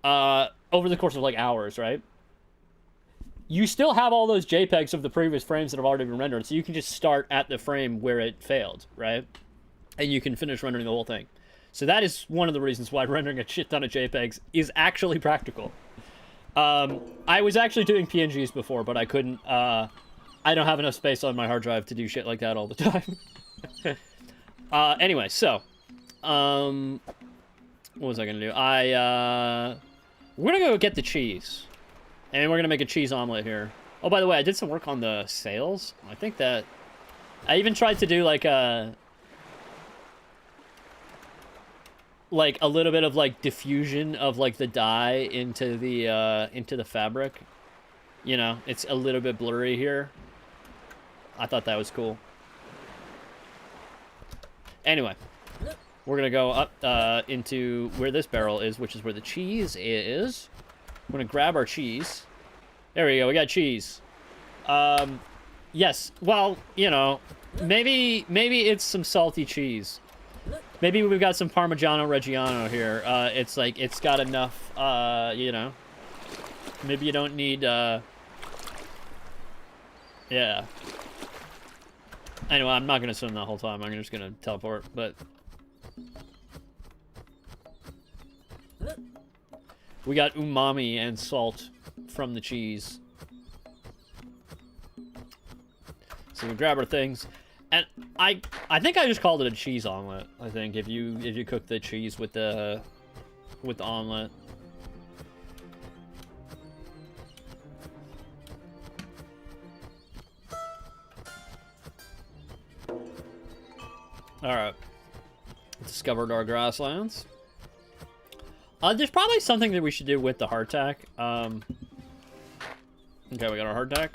Speaker 1: over the course of, like, hours, right? You still have all those JPEGs of the previous frames that have already been rendered, so you can just start at the frame where it failed, right? And you can finish rendering the whole thing. So that is one of the reasons why rendering a shit ton of JPEGs is actually practical. I was actually doing PNGs before, but I couldn't, I don't have enough space on my hard drive to do shit like that all the time. Anyway, so, what was I gonna do? We're gonna go get the cheese. And we're gonna make a cheese omelet here. Oh, by the way, I did some work on the sails. I think that... I even tried to do, like, a little bit of, like, diffusion of, like, the dye into the fabric. You know, it's a little bit blurry here. I thought that was cool. Anyway, we're gonna go up into where this barrel is, which is where the cheese is. We're gonna grab our cheese. There we go, we got cheese. Yes, well, you know, maybe it's some salty cheese. Maybe we've got some Parmigiano Reggiano here. It's like, it's got enough, you know. Maybe you don't need, yeah. Anyway, I'm not gonna swim the whole time. I'm just gonna teleport, but... We got umami and salt from the cheese. So we grab our things. And I think I just called it a cheese omelet. I think if you cook the cheese with the omelet. Alright. Discovered our grasslands. There's probably something that we should do with the hardtack. Okay, we got our hardtack.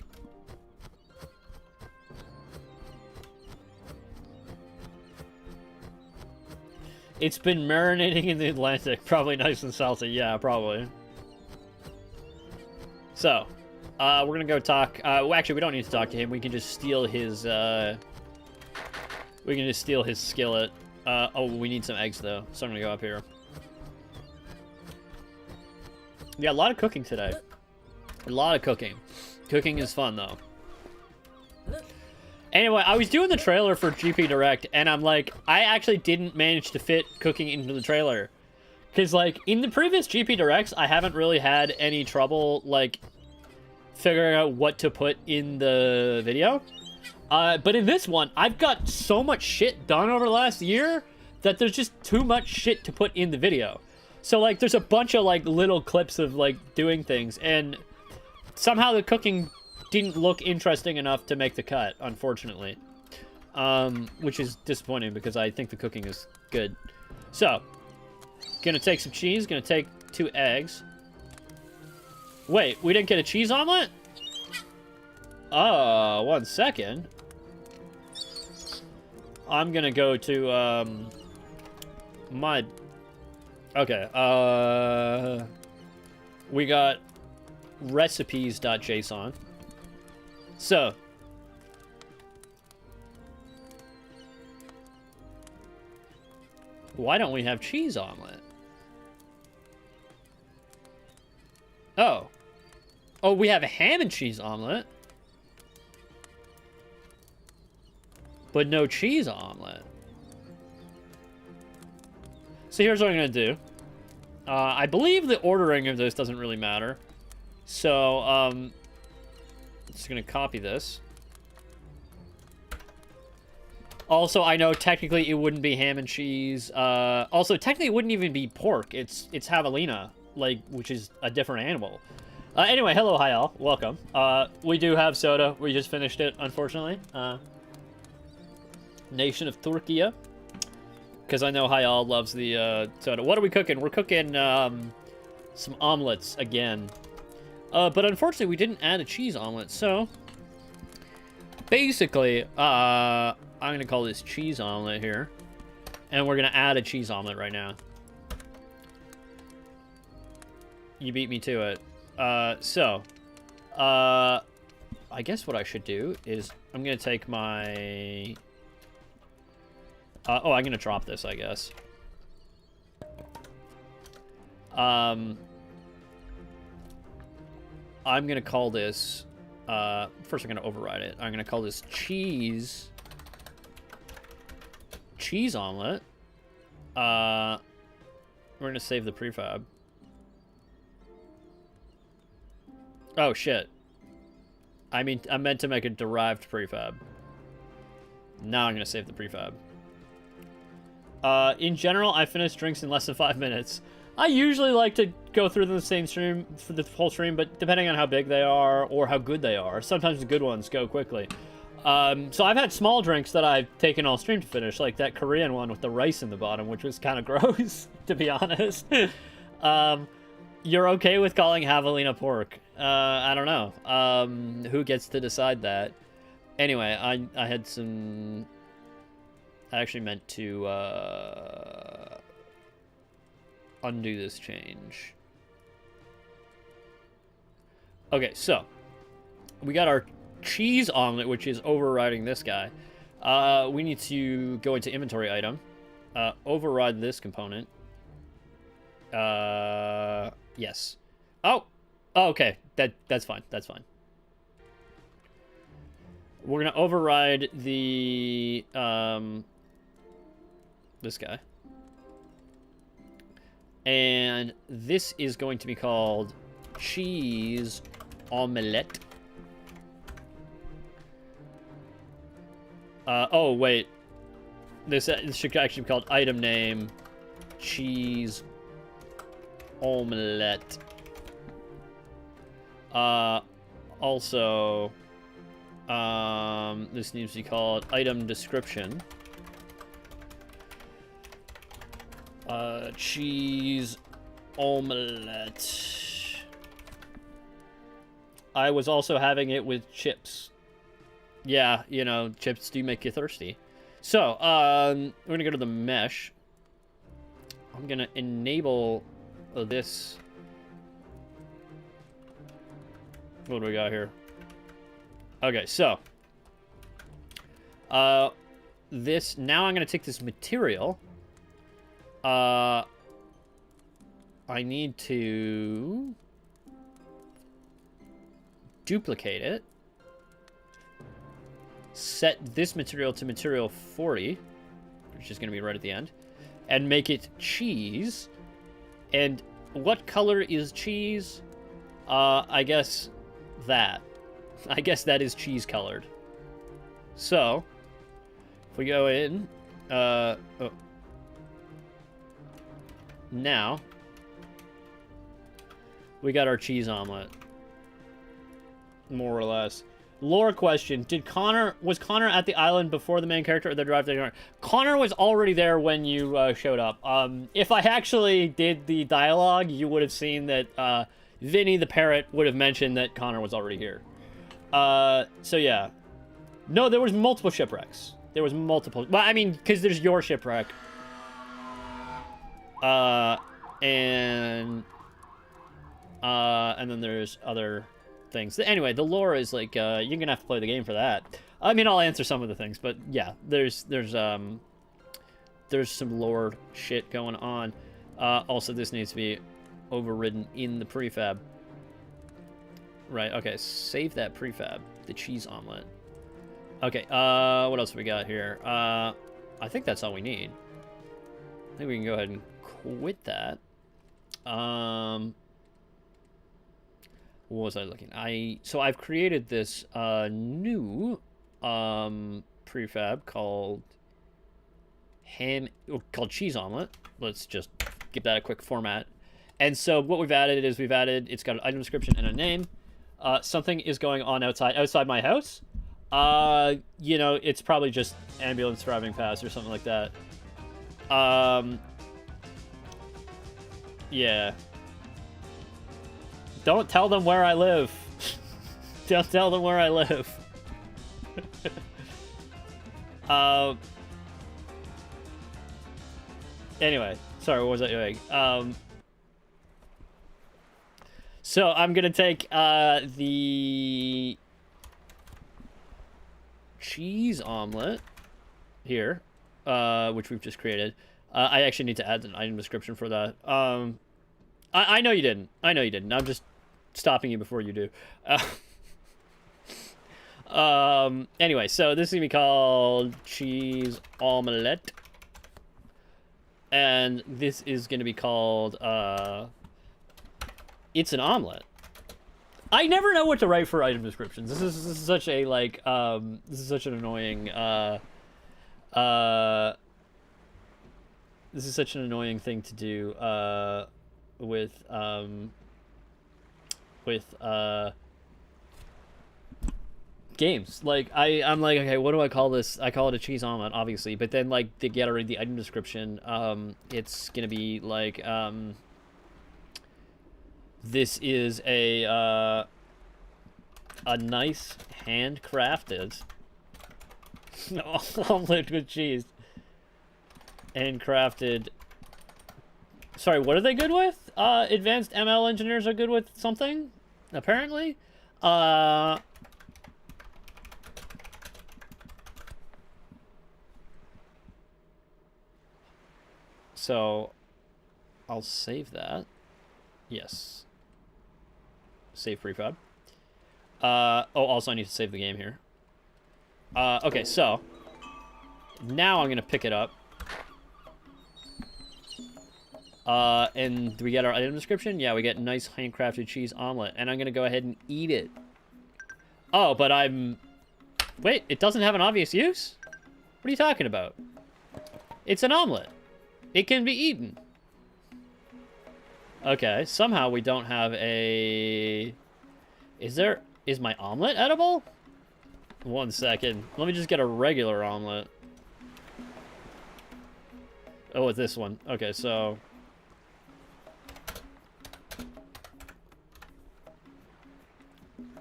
Speaker 1: It's been marinating in the Atlantic. Probably nice and salty. Yeah, probably. So, we're gonna go talk... well, actually, we don't need to talk to him. We can just steal his, we can just steal his skillet. Oh, we need some eggs, though. So I'm gonna go up here. Yeah, a lot of cooking today. A lot of cooking. Cooking is fun, though. Anyway, I was doing the trailer for GP Direct, and I'm like, I actually didn't manage to fit cooking into the trailer. Because, like, in the previous GP Directs, I haven't really had any trouble, like, figuring out what to put in the video. But in this one, I've got so much shit done over the last year that there's just too much shit to put in the video. So, like, there's a bunch of, like, little clips of, like, doing things, and somehow the cooking didn't look interesting enough to make the cut, unfortunately. Which is disappointing, because I think the cooking is good. So, gonna take some cheese, gonna take 2 eggs. Wait, we didn't get a cheese omelet? Oh, 1 second. I'm gonna go to, my... Okay, we got recipes.json. So, why don't we have cheese omelet? Oh. Oh, we have a ham and cheese omelet. But no cheese omelet. So here's what I'm going to do. I believe the ordering of this doesn't really matter. So, I'm just going to copy this. Also, I know technically it wouldn't be ham and cheese. Also, technically it wouldn't even be pork. It's javelina, like, which is a different animal. Anyway, hello, hi all. Welcome. We do have soda. We just finished it, unfortunately. Nation of Turkey. Because I know Hayal loves the soda. What are we cooking? We're cooking some omelets again. But unfortunately, we didn't add a cheese omelet. So, basically, I'm going to call this cheese omelet here. And we're going to add a cheese omelet right now. You beat me to it. I guess what I should do is I'm going to take my... oh, I'm gonna drop this, I guess. I'm gonna call this... first I'm gonna override it. I'm gonna call this cheese omelet. We're gonna save the prefab. Oh, shit. I mean, I meant to make a derived prefab. Now I'm gonna save the prefab. In general, I finish drinks in less than 5 minutes. I usually like to go through the same stream for the whole stream, but depending on how big they are or how good they are, sometimes the good ones go quickly. So I've had small drinks that I've taken all stream to finish, like that Korean one with the rice in the bottom, which was kind of gross, to be honest. You're okay with calling javelina pork? I don't know. Who gets to decide that? Anyway, I had some... I actually meant to undo this change. Okay, so we got our cheese omelet, which is overriding this guy. We need to go into inventory item, override this component. Yes. Oh, okay. That's fine. That's fine. We're gonna override the this guy, and this is going to be called cheese omelette. Oh wait, this should actually be called item name cheese omelette. Also, this needs to be called item description. Cheese omelette. I was also having it with chips. Yeah, you know, chips do make you thirsty. So, we're gonna go to the mesh. I'm gonna enable this. What do we got here? Okay, so this, now I'm gonna take this material. I need to duplicate it, set this material to material 40, which is gonna be right at the end, and make it cheese. And what color is cheese? I guess that. I guess that is cheese colored. So, if we go in, now, we got our cheese omelet. More or less. Lore question, was Connor at the island before the main character or the drive there? Connor was already there when you showed up. If I actually did the dialogue, you would have seen that Vinny the parrot would have mentioned that Connor was already here. So yeah. No, there was multiple shipwrecks. There was multiple. Well, I mean, because there's your shipwreck. And then there's other things. Anyway, the lore is like, you're gonna have to play the game for that. I mean, I'll answer some of the things, but yeah, there's some lore shit going on. Also, this needs to be overridden in the prefab. Right, okay, save that prefab, the cheese omelet. Okay, what else we got here? I think that's all we need. I think we can go ahead and quit that. What was I looking? So I've created this new prefab called cheese omelet. Let's just give that a quick format. And so what we've added is it's got an item description and a name. Something is going on outside my house. You know, it's probably just ambulance driving past or something like that. Yeah. Don't tell them where I live. Don't tell them where I live. Anyway, sorry, what was I doing? So I'm gonna take the cheese omelet here, which we've just created. I actually need to add an item description for that. I know you didn't. I know you didn't. I'm just stopping you before you do. Anyway, so this is gonna be called cheese omelette, and this is gonna be called it's an omelet. I never know what to write for item descriptions. This is such a like this is such an annoying this is such an annoying thing to do. games. Like I'm like, okay, what do I call this? I call it a cheese omelet, obviously, but then like to get already the item description, it's gonna be like this is a nice handcrafted omelet with cheese. Handcrafted. Sorry, what are they good with? Advanced ML engineers are good with something, apparently. So, I'll save that. Yes. Save prefab. Oh, also I need to save the game here. Okay, so now I'm gonna pick it up. And do we get our item description? Yeah, we get nice handcrafted cheese omelet, and I'm gonna go ahead and eat it. Oh, but wait, it doesn't have an obvious use? What are you talking about? It's an omelet. It can be eaten. Okay, somehow we don't have a... Is my omelet edible? 1 second. Let me just get a regular omelet. Oh, it's this one. Okay, so...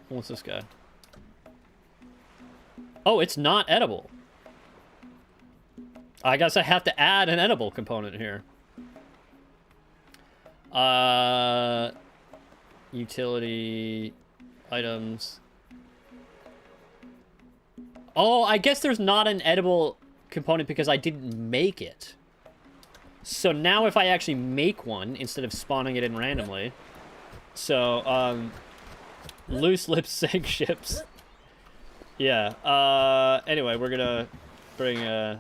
Speaker 1: What's this guy? Oh, it's not edible. I guess I have to add an edible component here. Utility items. Oh, I guess there's not an edible component because I didn't make it. So now if I actually make one instead of spawning it in randomly. So, loose lips sink ships. Yeah. Anyway, we're gonna bring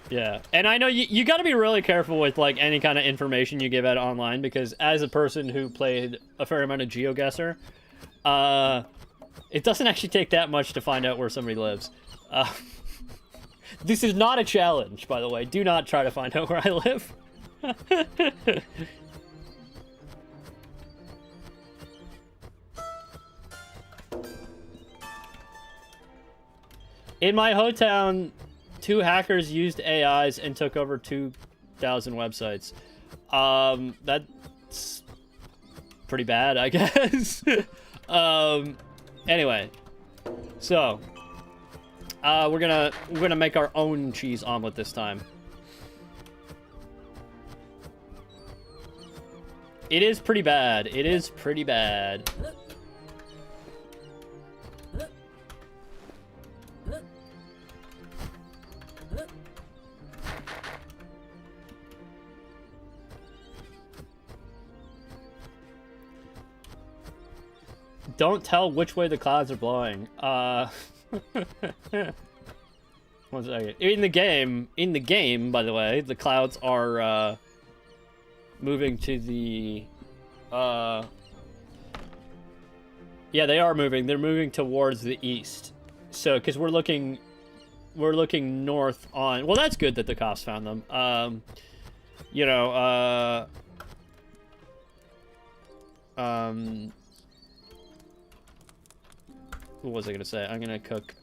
Speaker 1: yeah, and I know you got to be really careful with like any kind of information you give out online, because as a person who played a fair amount of GeoGuessr, it doesn't actually take that much to find out where somebody lives. This is not a challenge, by the way. Do not try to find out where I live. In my hometown, 2 hackers used AIs and took over 2,000 websites. That's pretty bad, I guess. Anyway, so we're gonna make our own cheese omelet this time. It is pretty bad. It is pretty bad. Don't tell which way the clouds are blowing. 1 second. In the game, by the way, the clouds are moving to the yeah, they are moving. They're moving towards the east. So, because we're looking north on. Well, that's good that the cops found them. You know, what was I gonna say? I'm gonna cook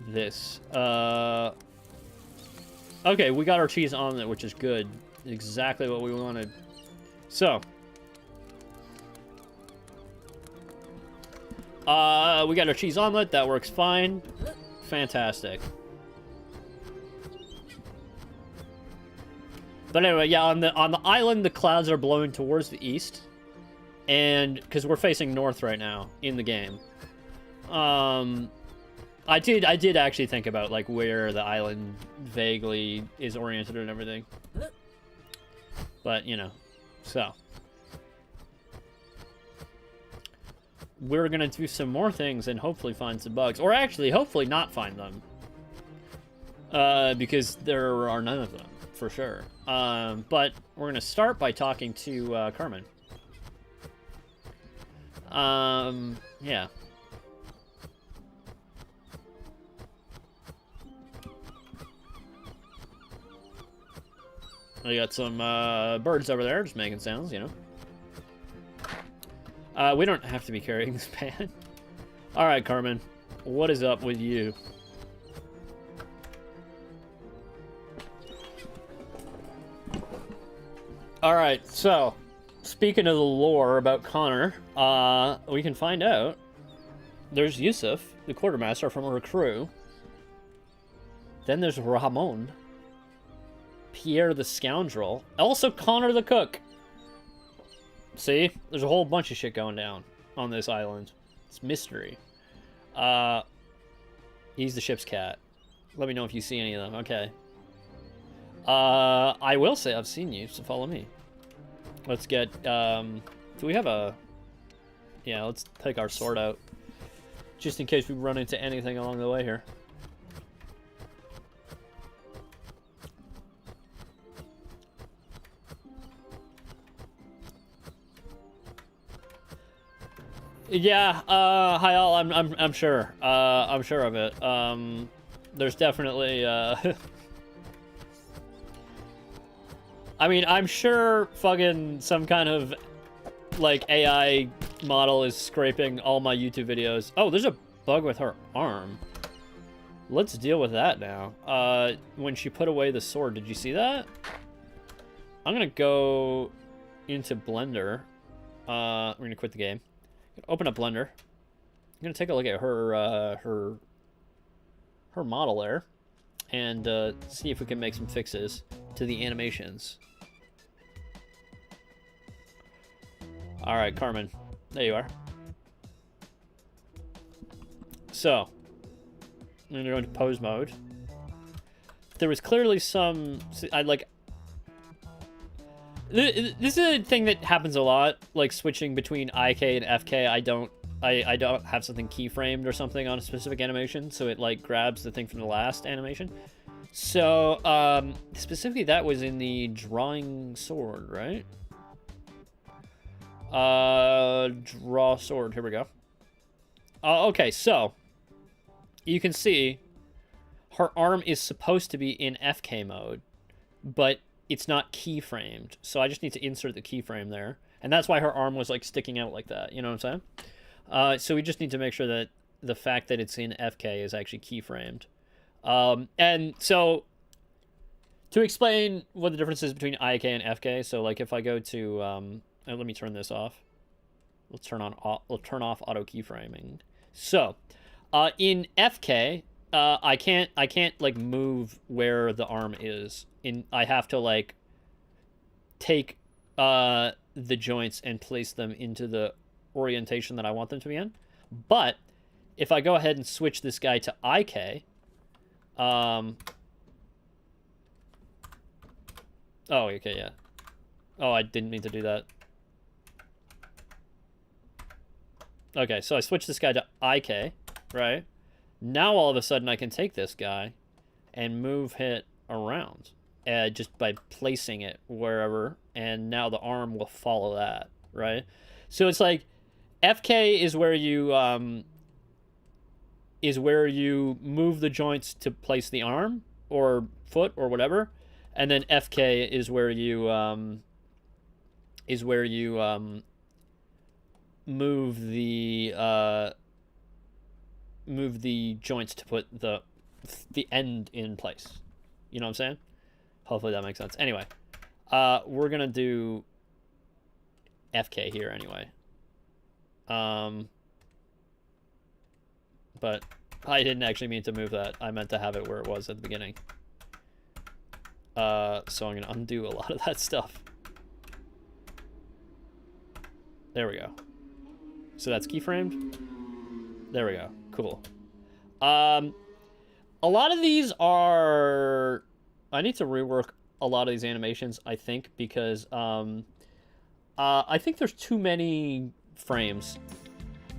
Speaker 1: this. Okay, we got our cheese omelet, which is good. Exactly what we wanted. So, we got our cheese omelet. That works fine. Fantastic. But anyway, yeah, on the island, the clouds are blowing towards the east. And because we're facing north right now in the game, I did actually think about like where the island vaguely is oriented and everything, but you know, so we're gonna do some more things and hopefully find some bugs, or actually hopefully not find them, because there are none of them for sure. But we're gonna start by talking to Carmen. Yeah. I got some birds over there just making sounds, you know. We don't have to be carrying this pan. All right, Carmen, what is up with you? All right, so speaking of the lore about Connor, we can find out there's Yusuf, the quartermaster from her crew. Then there's Ramon, Pierre the scoundrel, also Connor the cook. See, there's a whole bunch of shit going down on this island. It's mystery. He's the ship's cat. Let me know if you see any of them. Okay. I will say I've seen you, so follow me. Let's get, do we have a... Yeah, let's take our sword out. Just in case we run into anything along the way here. Yeah, hi all, I'm sure. I'm sure of it. There's definitely, I mean, I'm sure fucking some kind of, like, AI model is scraping all my YouTube videos. Oh, there's a bug with her arm. Let's deal with that now. When she put away the sword, did you see that? I'm gonna go into Blender. We're gonna quit the game. Open up Blender. I'm gonna take a look at her, her model there. And, see if we can make some fixes to the animations. Alright, Carmen. There you are. So, I'm gonna go into pose mode. There was clearly some... This is a thing that happens a lot, like switching between IK and FK. I don't have something keyframed or something on a specific animation, so it like grabs the thing from the last animation. So, specifically that was in the drawing sword, right? Draw sword, here we go. Okay, so, you can see her arm is supposed to be in FK mode, but it's not keyframed. So I just need to insert the keyframe there. And that's why her arm was like sticking out like that, you know what I'm saying? So we just need to make sure that the fact that it's in FK is actually keyframed. And so to explain what the difference is between IK and FK, so like if I go to let me turn this off. We'll turn off auto keyframing. So in FK, I can't like move where the arm is. I have to like take the joints and place them into the orientation that I want them to be in. But if I go ahead and switch this guy to IK, oh, okay, yeah. Oh, I didn't mean to do that. Okay, so I switched this guy to IK, right? Now all of a sudden I can take this guy and move it around just by placing it wherever, and now the arm will follow that, right? So it's like FK is where you move the joints to place the arm or foot or whatever, and then FK is where you move the joints to put the end in place. You know what I'm saying? Hopefully that makes sense. Anyway, we're gonna do FK here anyway. But I didn't actually mean to move that. I meant to have it where it was at the beginning. So I'm gonna undo a lot of that stuff. There we go. So that's keyframed. There we go. Cool. A lot of these are... I need to rework a lot of these animations, I think, because I think there's too many frames.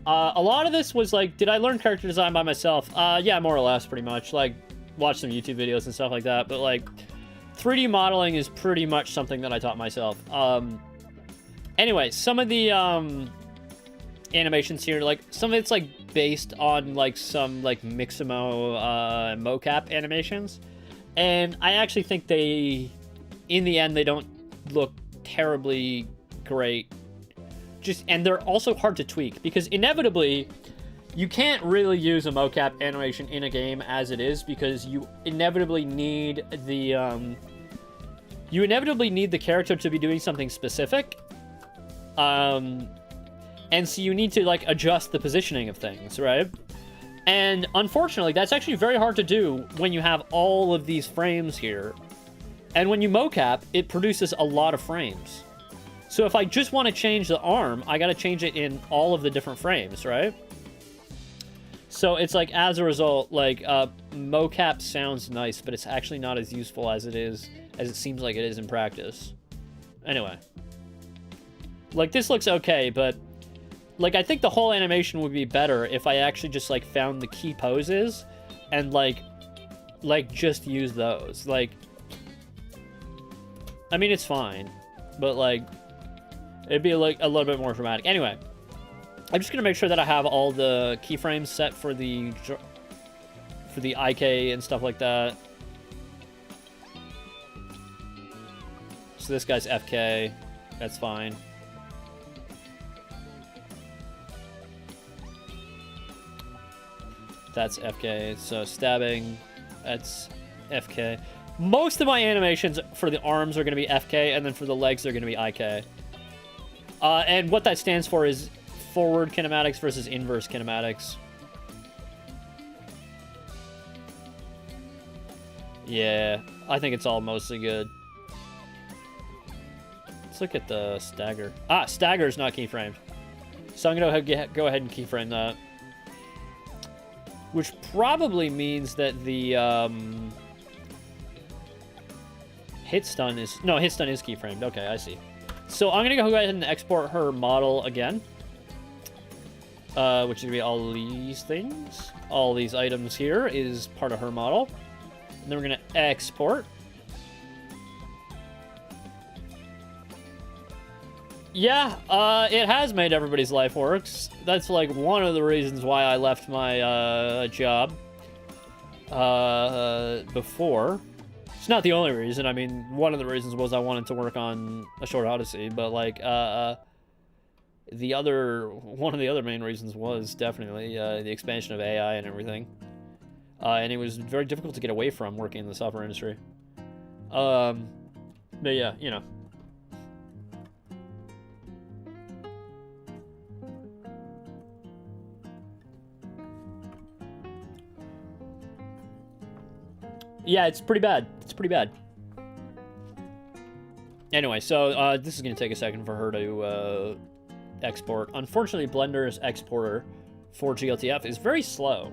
Speaker 1: A lot of this was like, did I learn character design by myself? Yeah, more or less, pretty much. Like, watch some YouTube videos and stuff like that. But like, 3D modeling is pretty much something that I taught myself. Anyway, some of the animations here, like, some of it's like based on like some like Mixamo mocap animations, and I actually think they in the end, they don't look terribly great. And they're also hard to tweak, because inevitably, you can't really use a mocap animation in a game as it is, because you inevitably need the character to be doing something specific. And so you need to, like, adjust the positioning of things, right? And unfortunately, that's actually very hard to do when you have all of these frames here. And when you mocap, it produces a lot of frames. So if I just want to change the arm, I got to change it in all of the different frames, right? So it's like, as a result, like, mocap sounds nice, but it's actually not as useful as it seems like it is in practice. Anyway. Like, this looks okay, but, like, I think the whole animation would be better if I actually just, like, found the key poses and, like, just use those. Like, I mean, it's fine, but, like, it'd be, like, a little bit more dramatic. Anyway, I'm just gonna make sure that I have all the keyframes set for the IK and stuff like that. So this guy's FK. That's fine. That's FK. So stabbing, that's FK. Most of my animations for the arms are going to be FK, and then for the legs, they're going to be IK. And what that stands for is forward kinematics versus inverse kinematics. Yeah, I think it's all mostly good. Let's look at the stagger. Ah, stagger is not keyframed. So I'm going to go ahead and keyframe that. Which probably means that the hit stun is... No, hit stun is keyframed. Okay, I see. So I'm going to go ahead and export her model again. Which is going to be all these things. All these items here is part of her model. And then we're going to export. Yeah, it has made everybody's life worse. That's, like, one of the reasons why I left my, job, before. It's not the only reason. I mean, one of the reasons was I wanted to work on a short Odyssey, but, like, one of the other main reasons was definitely, the expansion of AI and everything. And it was very difficult to get away from working in the software industry. But yeah, you know. Yeah, it's pretty bad. It's pretty bad. Anyway, so this is going to take a second for her to export. Unfortunately, Blender's exporter for GLTF is very slow.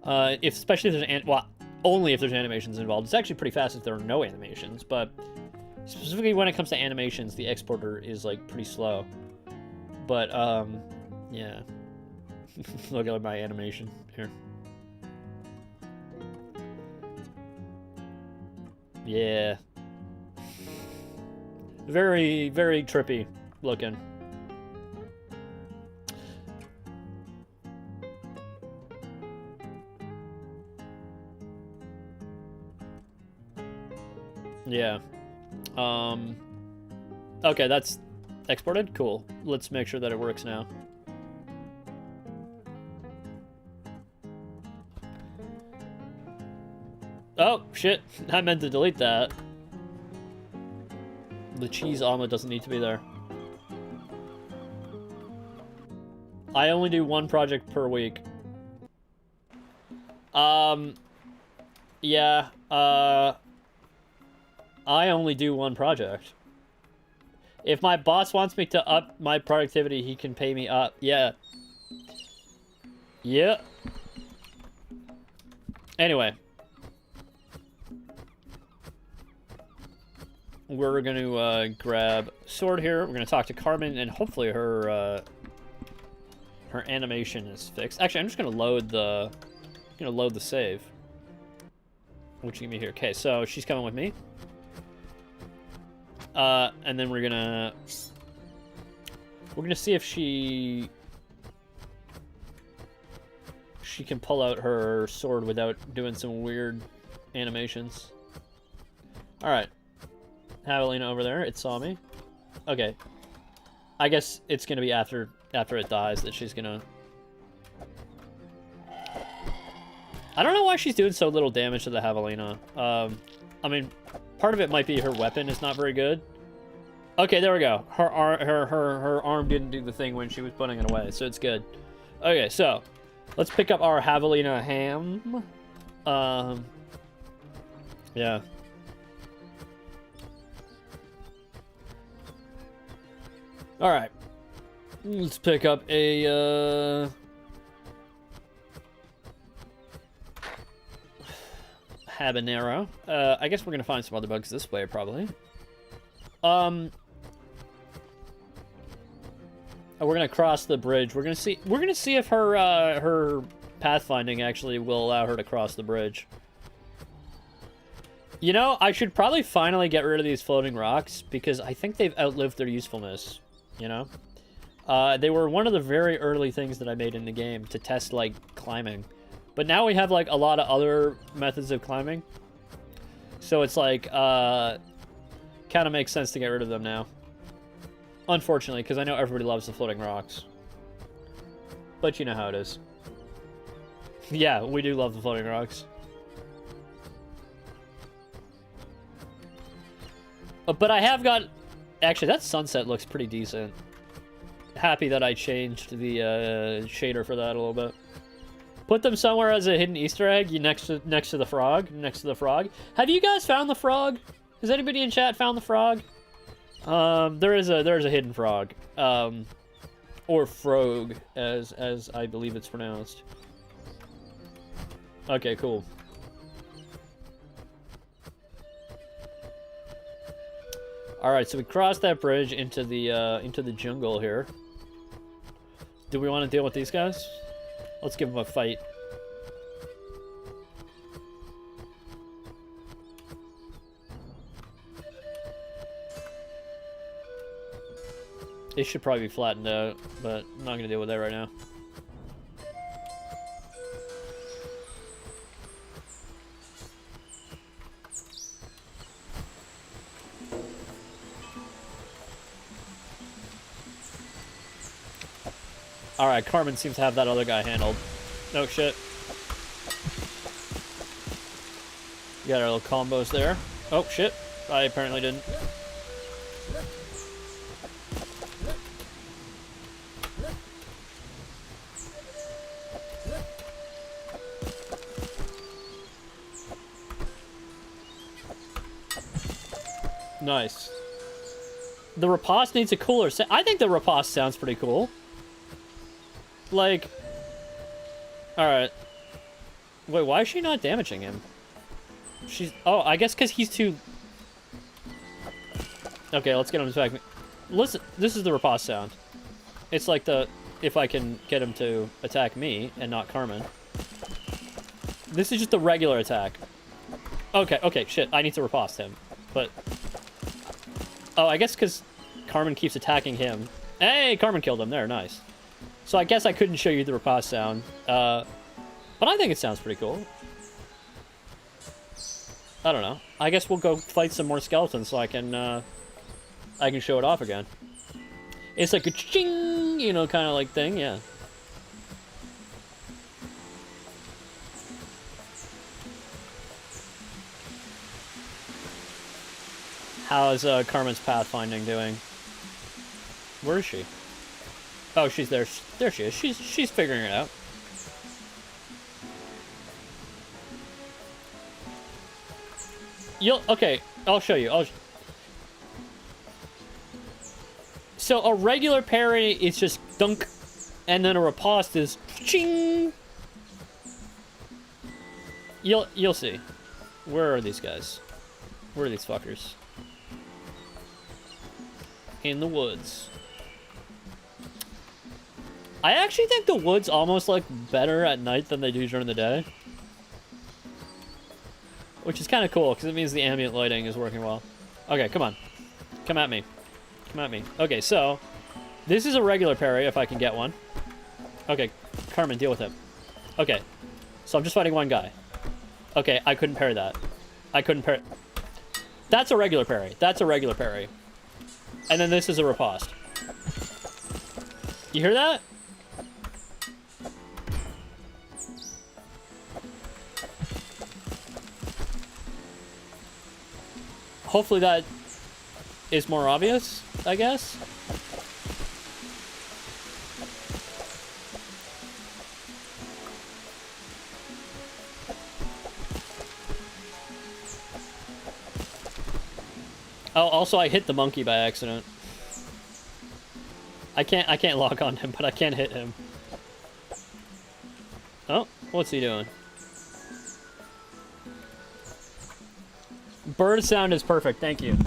Speaker 1: Especially if there's only if there's animations involved. It's actually pretty fast if there are no animations, but specifically when it comes to animations, the exporter is, like, pretty slow. But yeah. Look at my animation here. Yeah. Very, very trippy looking. Yeah. Okay, that's exported? Cool. Let's make sure that it works now. Oh, shit. I meant to delete that. The cheese omelet doesn't need to be there. I only do one project per week. Yeah, I only do one project. If my boss wants me to up my productivity, he can pay me up. Yeah. Yeah. Anyway. We're going to grab Sword here. We're going to talk to Carmen, and hopefully her her animation is fixed. Actually, I'm just going to load the save. What you give me here? Okay, so she's coming with me. And then we're gonna see if she can pull out her sword without doing some weird animations. All right. Javelina over there. It saw me. Okay. I guess it's gonna be after it dies that she's gonna... I don't know why she's doing so little damage to the Javelina. I mean, part of it might be her weapon is not very good. Okay, there we go. Her arm didn't do the thing when she was putting it away, so it's good. Okay, so let's pick up our Javelina ham. Yeah. All right. Let's pick up a habanero. I guess we're gonna find some other bugs this way, probably. We're gonna cross the bridge. We're gonna see if her pathfinding actually will allow her to cross the bridge. You know, I should probably finally get rid of these floating rocks because I think they've outlived their usefulness. You know, they were one of the very early things that I made in the game to test like climbing, but now we have like a lot of other methods of climbing, so it's like kind of makes sense to get rid of them now. Unfortunately, because I know everybody loves the floating rocks. But you know how it is. Yeah, we do love the floating rocks. But I have got... Actually, that sunset looks pretty decent. Happy that I changed the shader for that a little bit. Put them somewhere as a hidden Easter egg next to the frog. Next to the frog. Have you guys found the frog? Has anybody in chat found the frog? There is a hidden frog, or frog, as I believe it's pronounced. Okay, cool. All right, so we crossed that bridge into the jungle here. Do we want to deal with these guys? Let's give them a fight. It should probably be flattened out, but I'm not going to deal with that right now. Alright, Carmen seems to have that other guy handled. No shit. We got our little combos there. Oh shit, I apparently didn't. Nice. The riposte needs a cooler sound. I think the riposte sounds pretty cool. Like... Alright. Wait, why is she not damaging him? She's... Oh, I guess because he's too... Okay, let's get him to attack me. Listen, this is the riposte sound. It's like the... If I can get him to attack me and not Carmen. This is just a regular attack. Okay, okay, shit. I need to riposte him. But... Oh, I guess because Carmen keeps attacking him. Hey, Carmen killed him. There, nice. So I guess I couldn't show you the riposte sound. But I think it sounds pretty cool. I don't know. I guess we'll go fight some more skeletons so I can show it off again. It's like a ching, you know, kind of like thing, yeah. How's Carmen's pathfinding doing? Where is she? Oh, she's there. There she is. She's figuring it out. Okay, I'll show you. So a regular parry is just dunk, and then a riposte is ching. You'll see. Where are these guys? Where are these fuckers? In the woods. I actually think the woods almost look better at night than they do during the day. Which is kind of cool, because it means the ambient lighting is working well. Okay, come on. Come at me. Come at me. Okay, so... This is a regular parry, if I can get one. Okay, Carmen, deal with him. Okay, so I'm just fighting one guy. Okay, I couldn't parry that. I couldn't parry... That's a regular parry. That's a regular parry. And then this is a riposte. You hear that? Hopefully that is more obvious, I guess. Oh, also I hit the monkey by accident. I can't lock on him, but I can hit him. Oh, what's he doing? Bird sound is perfect, thank you.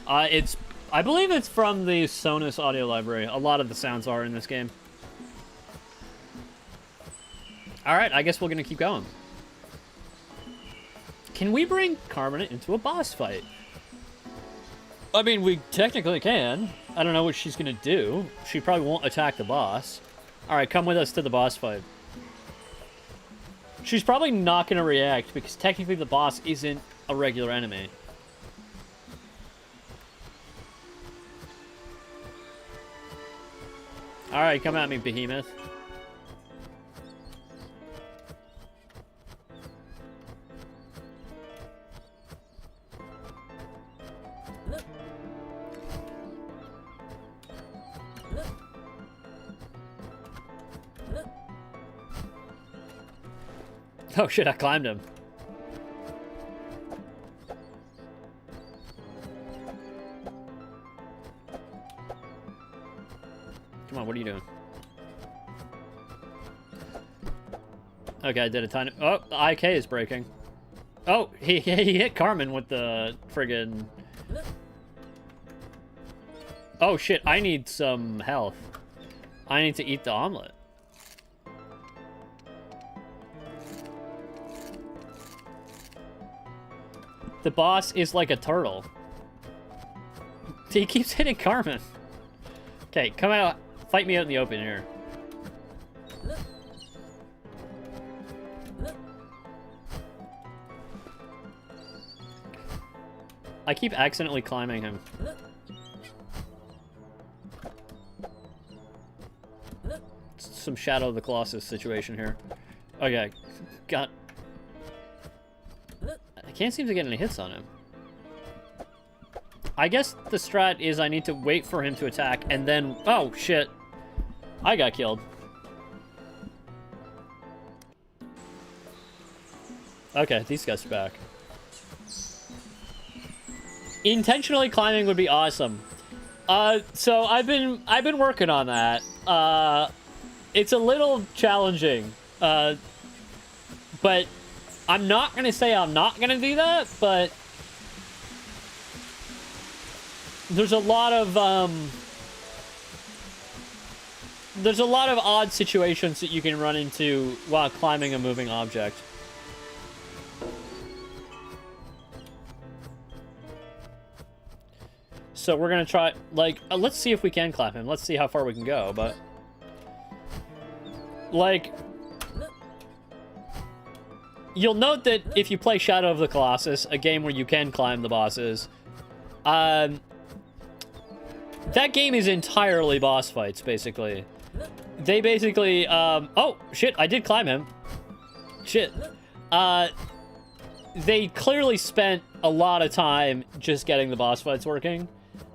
Speaker 1: I believe it's from the Sonos audio library. A lot of the sounds are in this game. Alright, I guess we're gonna keep going. Can we bring Carmen into a boss fight? I mean, we technically can. I don't know what she's gonna do. She probably won't attack the boss. Alright, come with us to the boss fight. She's probably not gonna react because technically the boss isn't a regular enemy. Alright, come at me, behemoth. Oh shit, I climbed him. Come on, what are you doing? Okay, I did a ton of... Oh, the IK is breaking. Oh, he hit Carmen with the friggin... Oh shit, I need some health. I need to eat the omelet. The boss is like a turtle. He keeps hitting Carmen. Okay, come out. Fight me out in the open here. I keep accidentally climbing him. Some Shadow of the Colossus situation here. Okay, got... I can't seem to get any hits on him. I guess the strat is I need to wait for him to attack and then... Oh, shit. I got killed. Okay, these guys are back. Intentionally climbing would be awesome. So I've been working on that. It's a little challenging. But I'm not gonna say I'm not gonna do that, but there's a lot of odd situations that you can run into while climbing a moving object. So we're gonna try, like, let's see if we can climb him. Let's see how far we can go, but like, you'll note that if you play Shadow of the Colossus, a game where you can climb the bosses, that game is entirely boss fights, basically. They basically, oh, shit, I did climb him. Shit. They clearly spent a lot of time just getting the boss fights working,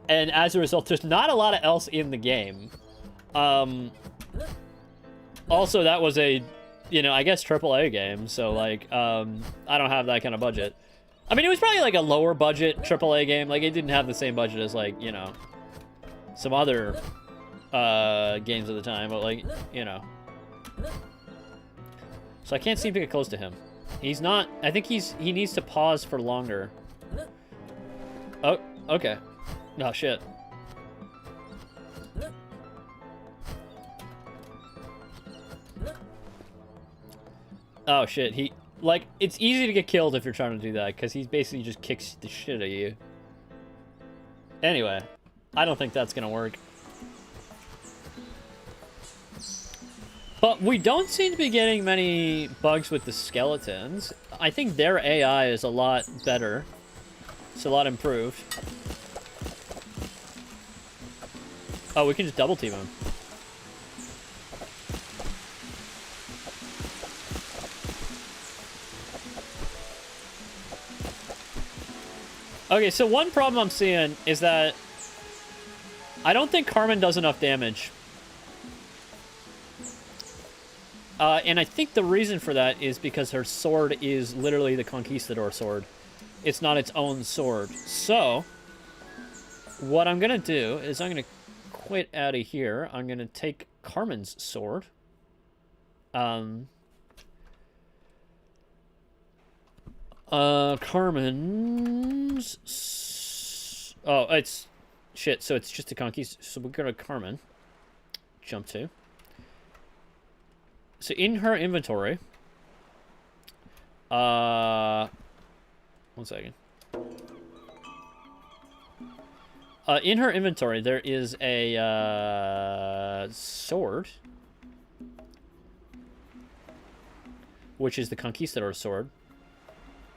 Speaker 1: and as a result, there's not a lot else in the game. Also, that was a, you know, I guess AAA game, so, like, I don't have that kind of budget. I mean, it was probably, like, a lower budget AAA game. Like, it didn't have the same budget as, like, you know, some other games at the time, but, like, you know. So I can't seem to get close to him. He's not... I think he needs to pause for longer. Oh, okay. Oh, shit. Oh, shit. He... Like, it's easy to get killed if you're trying to do that, because he basically just kicks the shit out of you. Anyway, I don't think that's gonna work. But we don't seem to be getting many bugs with the skeletons. I think their AI is a lot better. It's a lot improved. Oh, we can just double team him. Okay, so one problem I'm seeing is that I don't think Carmen does enough damage. And I think the reason for that is because her sword is literally the Conquistador sword. It's not its own sword. So, what I'm going to do is I'm going to quit out of here. I'm going to take Carmen's sword. Carmen's... Oh, it's... Shit, so it's just a Conquist... So we'll go to Carmen. Jump to. So in her inventory... one second. In her inventory, there is a sword, which is the Conquistador sword.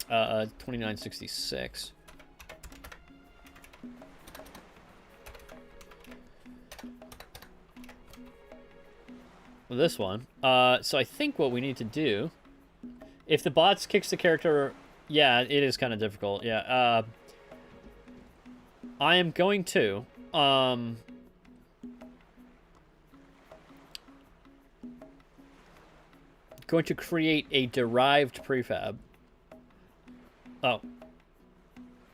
Speaker 1: 2966. This one. So I think what we need to do, if the bots kicks the character, yeah, it is kind of difficult. Yeah. I am going to create a derived prefab. Oh.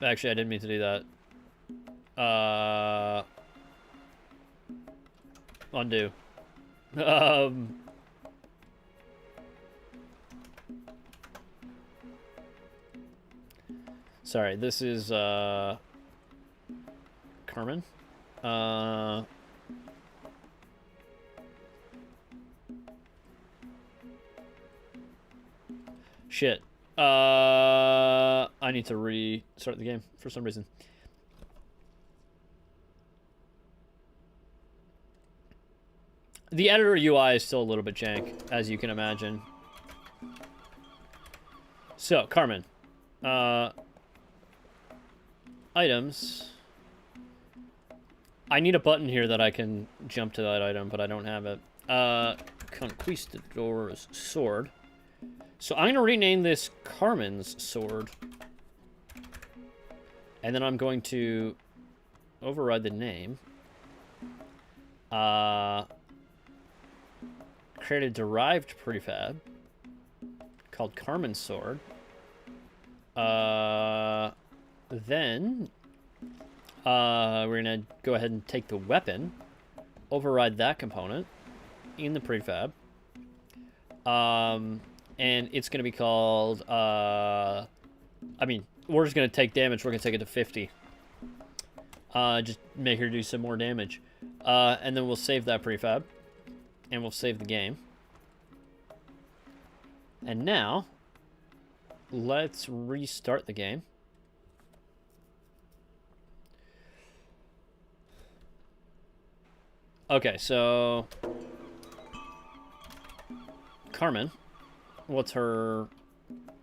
Speaker 1: Actually, I didn't mean to do that. Undo. Sorry, this is, Carmen. Shit. I need to restart the game for some reason. The editor UI is still a little bit jank, as you can imagine. So, Carmen. Items. I need a button here that I can jump to that item, but I don't have it. Conquistador's sword. So I'm going to rename this Carmen's sword. And then I'm going to override the name. Create a derived prefab called Carmen's sword. Then we're going to go ahead and take the weapon, override that component in the prefab. And it's going to be called, I mean, we're just going to take damage. We're going to take it to 50. Just make her do some more damage. And then we'll save that prefab. And we'll save the game. And now, let's restart the game. Okay, so Carmen, what's her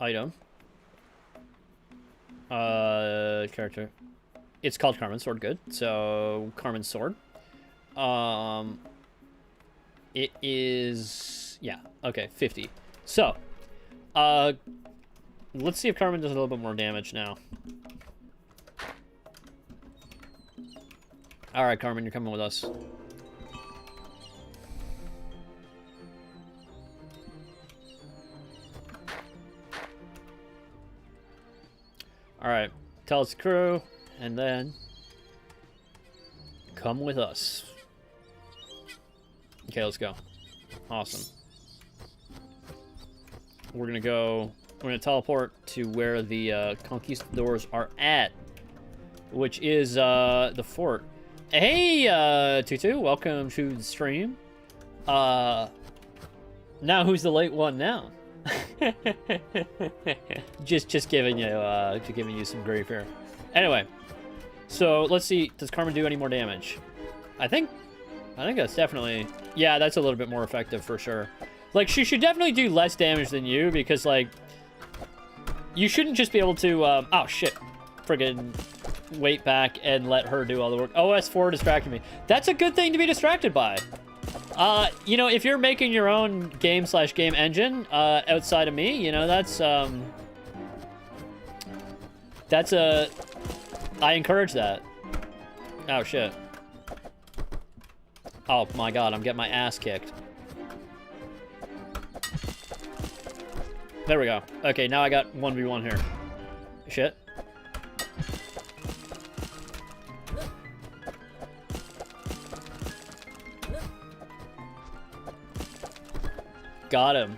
Speaker 1: item? Character. It's called Carmen's sword, good. So Carmen's sword. It is, yeah, okay, 50. So, let's see if Carmen does a little bit more damage now. All right, Carmen, you're coming with us. All right, tell its crew, and then come with us. Okay, let's go. Awesome. We're gonna teleport to where the conquistadors are at, which is the fort. Hey, Tutu, welcome to the stream. Now who's the late one now? just giving you some grief here. Anyway, so let's see. Does Carmen do any more damage? I think that's definitely, yeah, that's a little bit more effective for sure. Like, she should definitely do less damage than you, because like, you shouldn't just be able to. Oh shit. friggin' wait back and let her do all the work. OS4 distracted me. That's a good thing to be distracted by. You know, if you're making your own game/game engine, outside of me, you know, that's I encourage that. Oh, shit. Oh, my God, I'm getting my ass kicked. There we go. Okay, now I got 1v1 here. Shit. Got him.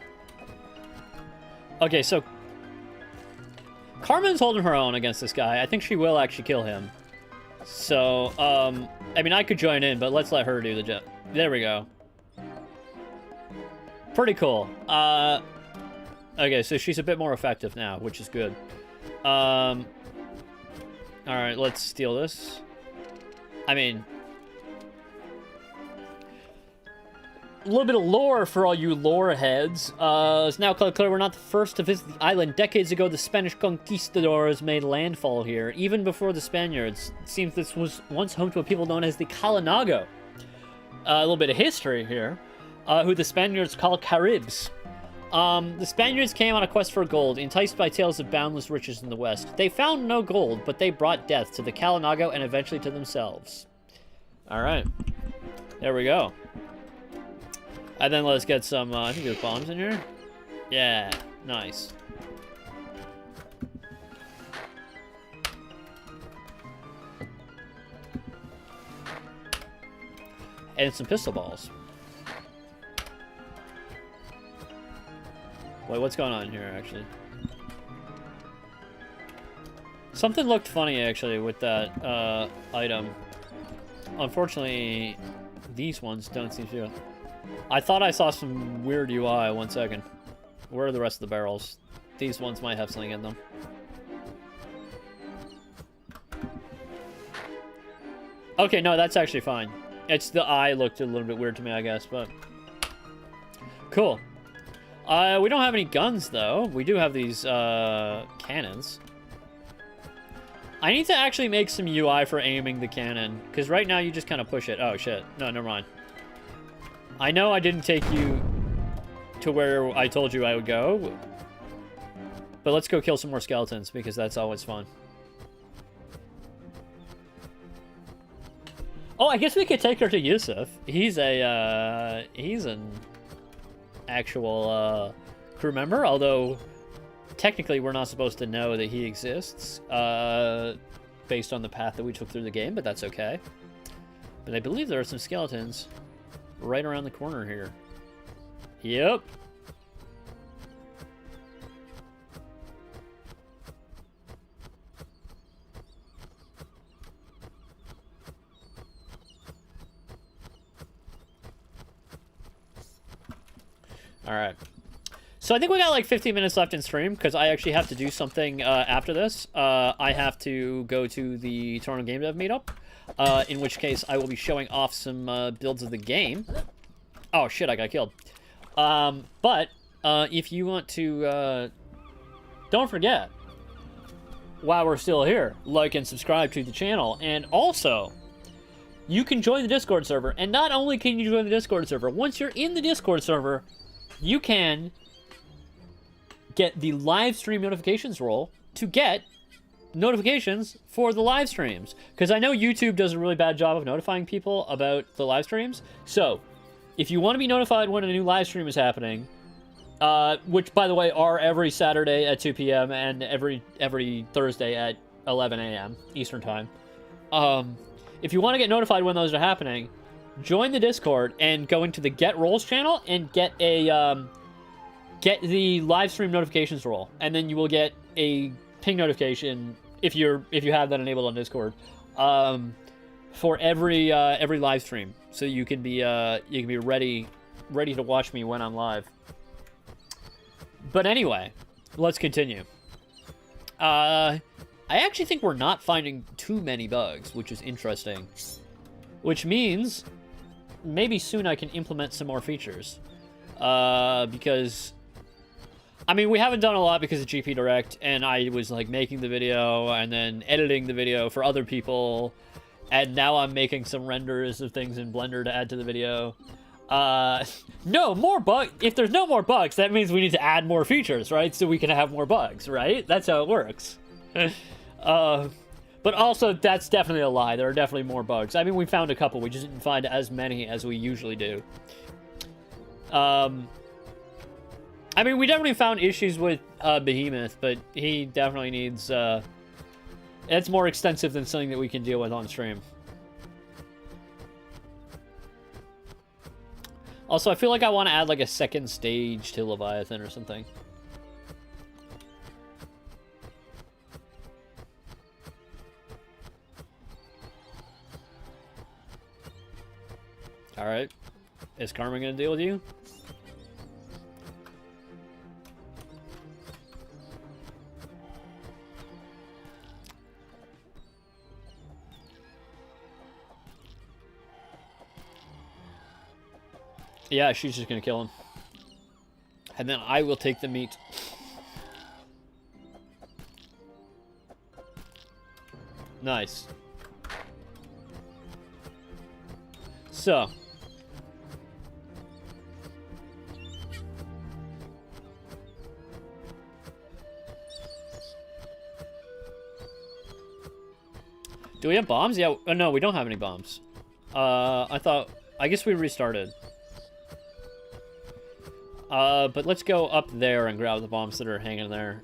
Speaker 1: Okay, so Carmen's holding her own against this guy. I think she will actually kill him. So, I mean, I could join in, but let's let her do the job. There we go. Pretty cool. Okay, so she's a bit more effective now, which is good. Alright, let's steal this. I mean, a little bit of lore for all you lore heads. It's now clear we're not the first to visit the island. Decades ago, the Spanish conquistadors made landfall here, even before the Spaniards. It seems this was once home to a people known as the Kalinago. A little bit of history here. Who the Spaniards call Caribs. The Spaniards came on a quest for gold, enticed by tales of boundless riches in the west. They found no gold, but they brought death to the Kalinago and eventually to themselves. Alright. There we go. And then let's get some, I think there's bombs in here. Yeah, nice. And some pistol balls. Wait, what's going on here, actually? Something looked funny, actually, with that, item. Unfortunately, these ones don't seem to. I thought I saw some weird UI. 1 second. Where are the rest of the barrels? These ones might have something in them. Okay, no, that's actually fine. It's the eye looked a little bit weird to me, I guess, but... Cool. We don't have any guns, though. We do have these, cannons. I need to actually make some UI for aiming the cannon, because right now you just kind of push it. Oh, shit. No, never mind. I know I didn't take you to where I told you I would go, but let's go kill some more skeletons, because that's always fun. Oh, I guess we could take her to Yusuf. He's an actual, crew member, although technically we're not supposed to know that he exists, based on the path that we took through the game, but that's okay. But I believe there are some skeletons right around the corner here. Yep. All right. So I think we got like 15 minutes left in stream because I actually have to do something after this. I have to go to the Toronto Game Dev meetup. In which case, I will be showing off some builds of the game. Oh, shit, I got killed. But if you want to... don't forget, while we're still here, like and subscribe to the channel. And also, you can join the Discord server. And not only can you join the Discord server, once you're in the Discord server, you can get the live stream notifications role to get notifications for the live streams, because I know YouTube does a really bad job of notifying people about the live streams. So if you want to be notified when a new live stream is happening, which by the way are every Saturday at 2 p.m. and every Thursday at 11 a.m. Eastern time, if you want to get notified when those are happening, join the Discord and go into the Get Roles channel and get a get the live stream notifications role, and then you will get a ping notification if you have that enabled on Discord, for every live stream, so you can be ready to watch me when I'm live. But anyway, let's continue. I actually think we're not finding too many bugs, which is interesting. Which means maybe soon I can implement some more features, because I mean, we haven't done a lot because of GP Direct, and I was like making the video and then editing the video for other people, and now I'm making some renders of things in Blender to add to the video. No more bug. If there's no more bugs, that means we need to add more features, right? So we can have more bugs, right? That's how it works. But also, that's definitely a lie. There are definitely more bugs. I mean, we found a couple. We just didn't find as many as we usually do. I mean, we definitely found issues with Behemoth, but he definitely needs... it's more extensive than something that we can deal with on stream. Also, I feel like I want to add like a second stage to Leviathan or something. Alright. Is Karma gonna deal with you? Yeah, she's just gonna kill him. And then I will take the meat. Nice. So. Do we have bombs? Yeah. Oh, no, we don't have any bombs. I guess we restarted. But let's go up there and grab the bombs that are hanging there.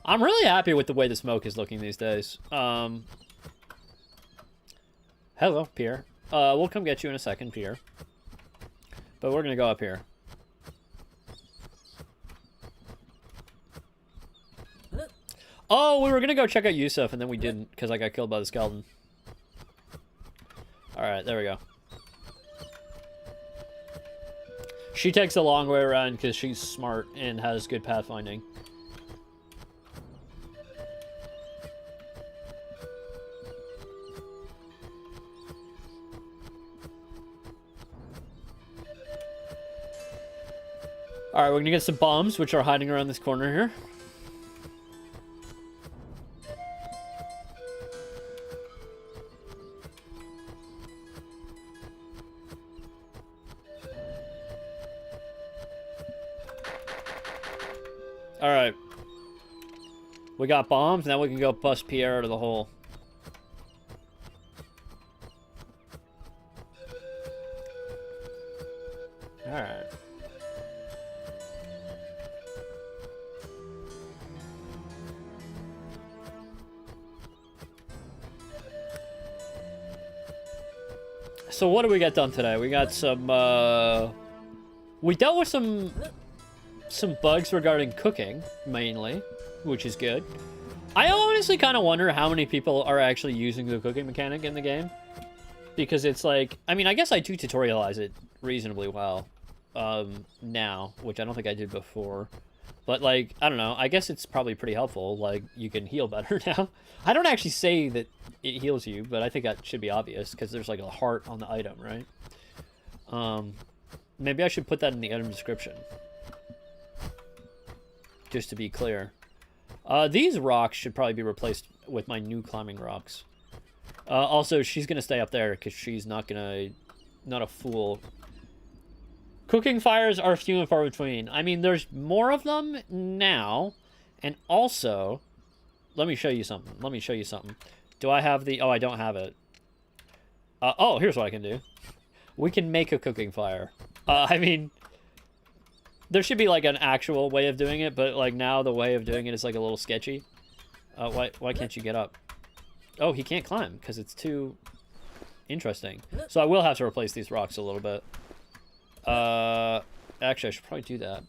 Speaker 1: I'm really happy with the way the smoke is looking these days. Hello, Pierre. We'll come get you in a second, Pierre. But we're gonna go up here. Oh, we were gonna go check out Yusuf, and then we didn't, because I got killed by the skeleton. Alright, there we go. She takes the long way around because she's smart and has good pathfinding. Alright, we're gonna get some bombs, which are hiding around this corner here. Alright. We got bombs, now we can go bust Pierre out of the hole. Alright. So what do we get done today? We got some, we dealt with some bugs regarding cooking, mainly, which is good. I honestly kind of wonder how many people are actually using the cooking mechanic in the game. Because it's like, I mean, I guess I do tutorialize it reasonably well now, which I don't think I did before. But, like, I don't know, I guess it's probably pretty helpful. Like, you can heal better now. I don't actually say that it heals you, but I think that should be obvious, because there's, like, a heart on the item, right? Maybe I should put that in the item description. Just to be clear. These rocks should probably be replaced with my new climbing rocks. Also, she's gonna stay up there, because she's not a fool. Cooking fires are few and far between. I mean, there's more of them now. And also, let me show you something. Let me show you something. Do I have the... Oh, I don't have it. Oh, here's what I can do. We can make a cooking fire. I mean, there should be, like, an actual way of doing it. But, like, now the way of doing it is, like, a little sketchy. Why can't you get up? Oh, he can't climb because it's too interesting. So I will have to replace these rocks a little bit. Actually, I should probably do that.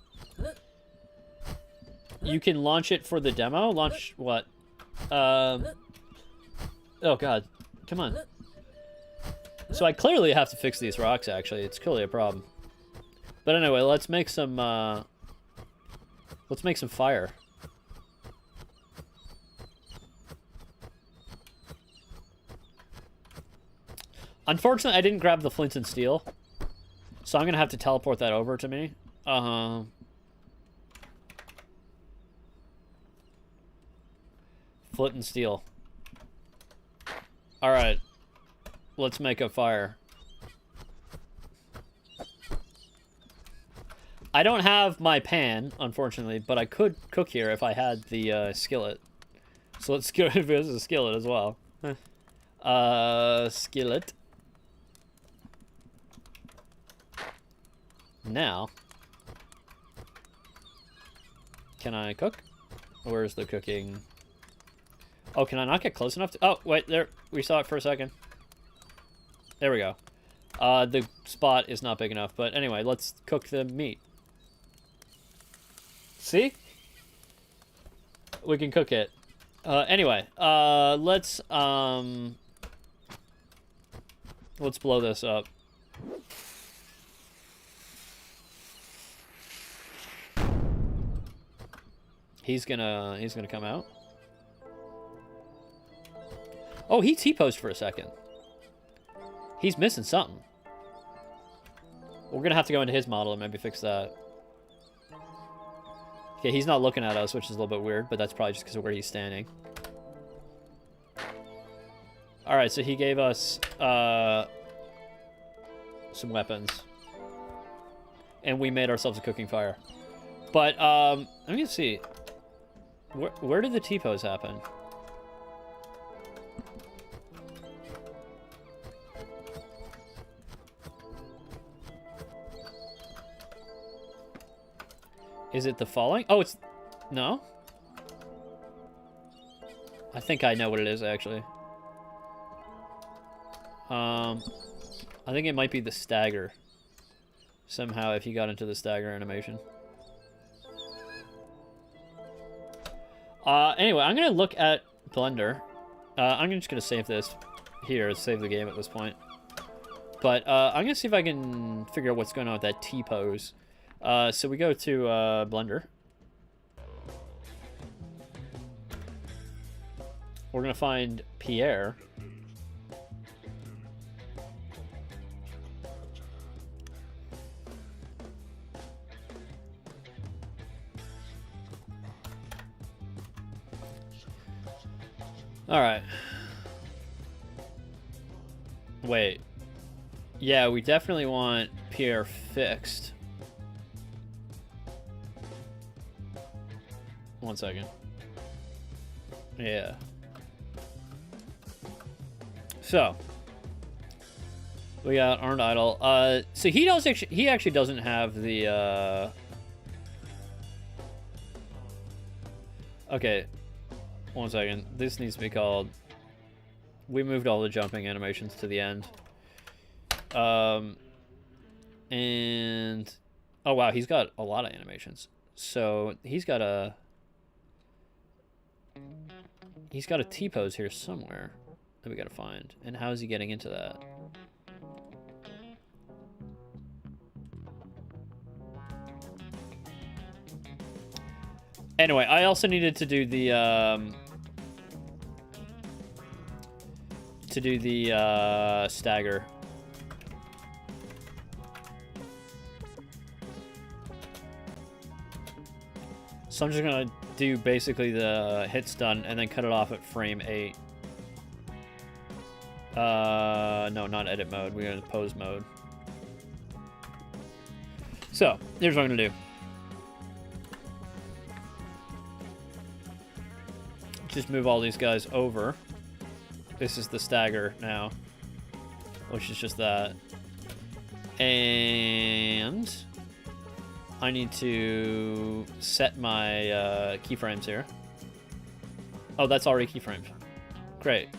Speaker 1: You can launch it for the demo? Launch what? Oh god. Come on. So I clearly have to fix these rocks, actually. It's clearly a problem. But anyway, let's make some fire. Unfortunately, I didn't grab the flint and steel. So I'm going to have to teleport that over to me. Flint and steel. Alright. Let's make a fire. I don't have my pan, unfortunately, but I could cook here if I had the skillet. So let's go if there's a skillet as well. Skillet. Now, can I cook? Where's the cooking? Oh, can I not get close enough to... Oh, wait, there. We saw it for a second. There we go. The spot is not big enough, but anyway, let's cook the meat. See? We can cook it. Anyway, let's blow this up. He's gonna come out. Oh, he T-posed for a second. He's missing something. We're gonna have to go into his model and maybe fix that. Okay, he's not looking at us, which is a little bit weird, but that's probably just because of where he's standing. Alright, so he gave us some weapons. And we made ourselves a cooking fire. But, let me see. Where did the T-pose happen? Is it the falling? Oh, it's... No? I think I know what it is, actually. I think it might be the stagger. Somehow, if you got into the stagger animation. Anyway, I'm gonna look at Blender. I'm just gonna save this here, save the game at this point. But, I'm gonna see if I can figure out what's going on with that T-pose. So we go to Blender. We're gonna find Pierre. All right. Wait. Yeah, we definitely want Pierre fixed. 1 second. Yeah. So we got Armed Idol. So he actually doesn't have the Okay. 1 second. This needs to be called... We moved all the jumping animations to the end. And... Oh, wow. He's got a lot of animations. So, he's got a... He's got a T-pose here somewhere that we gotta find. And how is he getting into that? Anyway, I also needed to do the stagger. So I'm just gonna do basically the hit stun and then cut it off at frame 8. No, not edit mode. We're gonna pose mode. So here's what I'm gonna do. Just move all these guys over. This is the stagger now, which is just that. And I need to set my keyframes here. Oh, that's already keyframed. Great.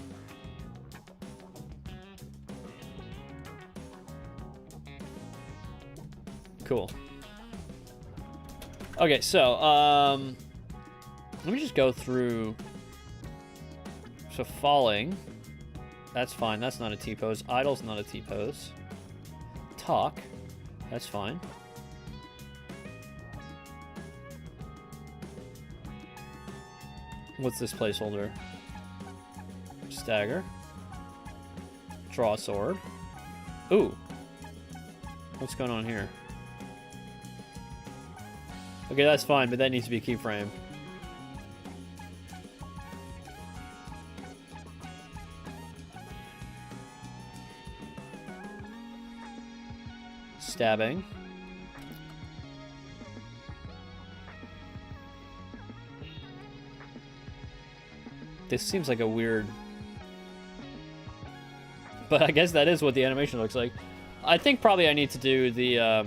Speaker 1: Cool. Okay, so let me just go through. So falling, that's fine. That's not a T-pose. Idle's not a T-pose. Talk, that's fine. What's this placeholder? Stagger. Draw sword. Ooh. What's going on here? Okay, that's fine, but that needs to be a keyframe. Stabbing. This seems like a weird... But I guess that is what the animation looks like. I think probably I need to do the,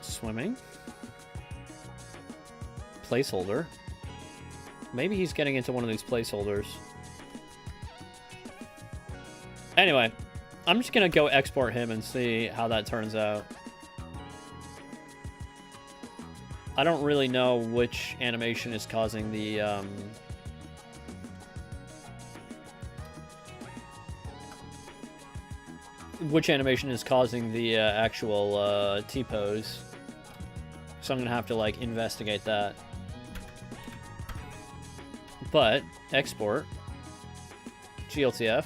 Speaker 1: swimming. Placeholder. Maybe he's getting into one of these placeholders. Anyway, I'm just gonna go export him and see how that turns out. I don't really know which animation is causing the, actual, T-pose. So I'm gonna have to, like, investigate that. But, export. GLTF.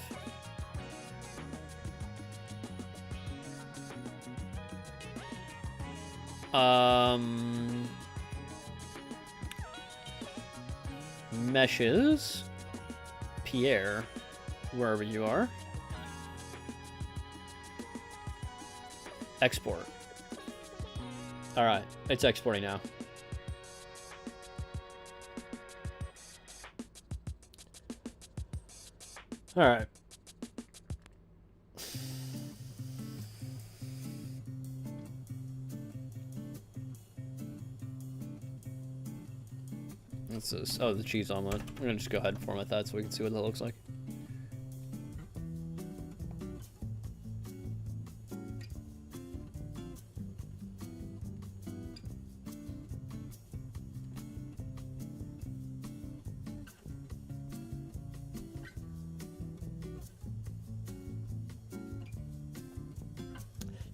Speaker 1: Meshes. Pierre. Wherever you are. Export. Alright, it's exporting now. Alright. What's this? Oh, the cheese omelet. I'm gonna just go ahead and format that so we can see what that looks like.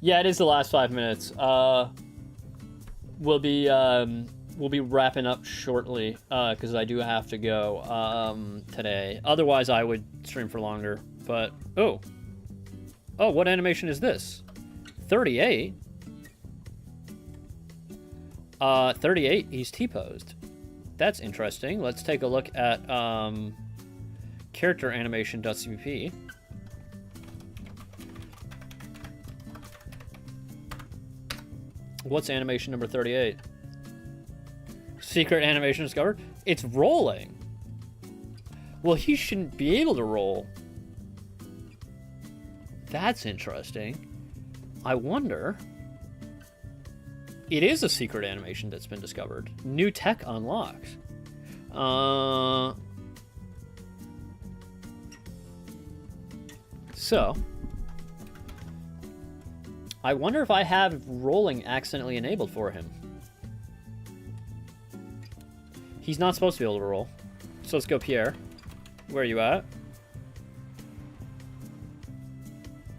Speaker 1: Yeah, it is the last 5 minutes. We'll be wrapping up shortly because I do have to go today. Otherwise, I would stream for longer. But oh, what animation is this? 38. 38. He's T-posed. That's interesting. Let's take a look at character animation.cpp. What's animation number 38? Secret animation discovered? It's rolling. Well, he shouldn't be able to roll. That's interesting. I wonder... It is a secret animation that's been discovered. New tech unlocked. So... I wonder if I have rolling accidentally enabled for him. He's not supposed to be able to roll. So let's go Pierre. Where are you at?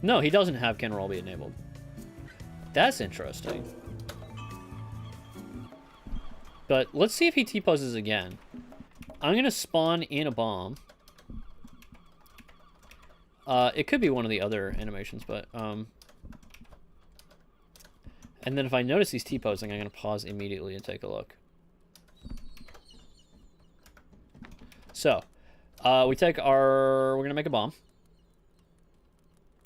Speaker 1: No, he doesn't have can roll be enabled. That's interesting. But let's see if he T-poses again. I'm going to spawn in a bomb. It could be one of the other animations, but... And then if I notice he's T-posing, I'm going to pause immediately and take a look. So, we're going to make a bomb.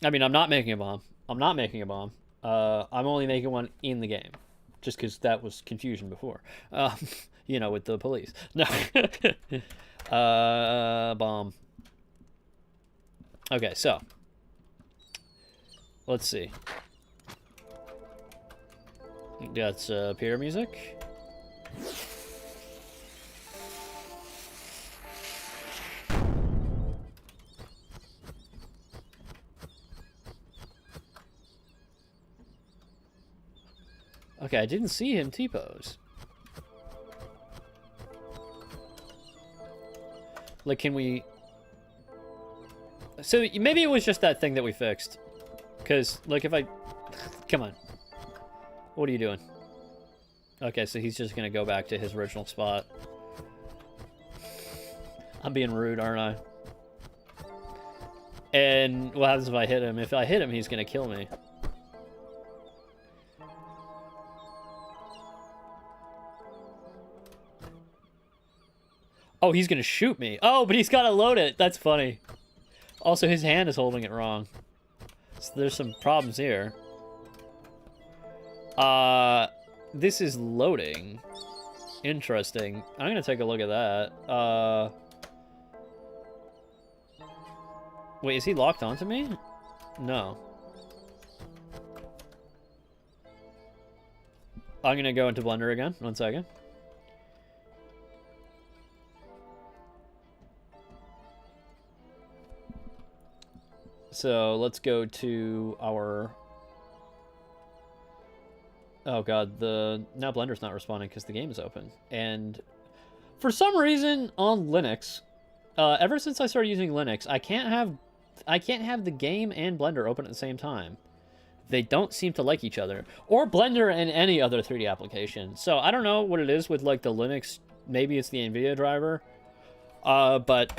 Speaker 1: I mean, I'm not making a bomb. I'm only making one in the game. Just because that was confusion before. You know, with the police. No. Bomb. Okay, so. Let's see. That's Pierre music. Okay, I didn't see him T-pose. Like, can we... So, maybe it was just that thing that we fixed. Because, like, if I... Come on. What are you doing? Okay, so he's just gonna go back to his original spot. I'm being rude, aren't I? And what happens if I hit him? If I hit him, he's gonna kill me. Oh, he's gonna shoot me. Oh, but he's gotta load it. That's funny. Also, his hand is holding it wrong. So there's some problems here. This is loading. Interesting. I'm gonna take a look at that. Wait, is he locked onto me? No. I'm gonna go into Blender again. 1 second. So let's go to our... Oh god, now Blender's not responding because the game is open. And for some reason on Linux, ever since I started using Linux, I can't have the game and Blender open at the same time. They don't seem to like each other. Or Blender and any other 3D application. So I don't know what it is with like the Linux, maybe it's the NVIDIA driver. But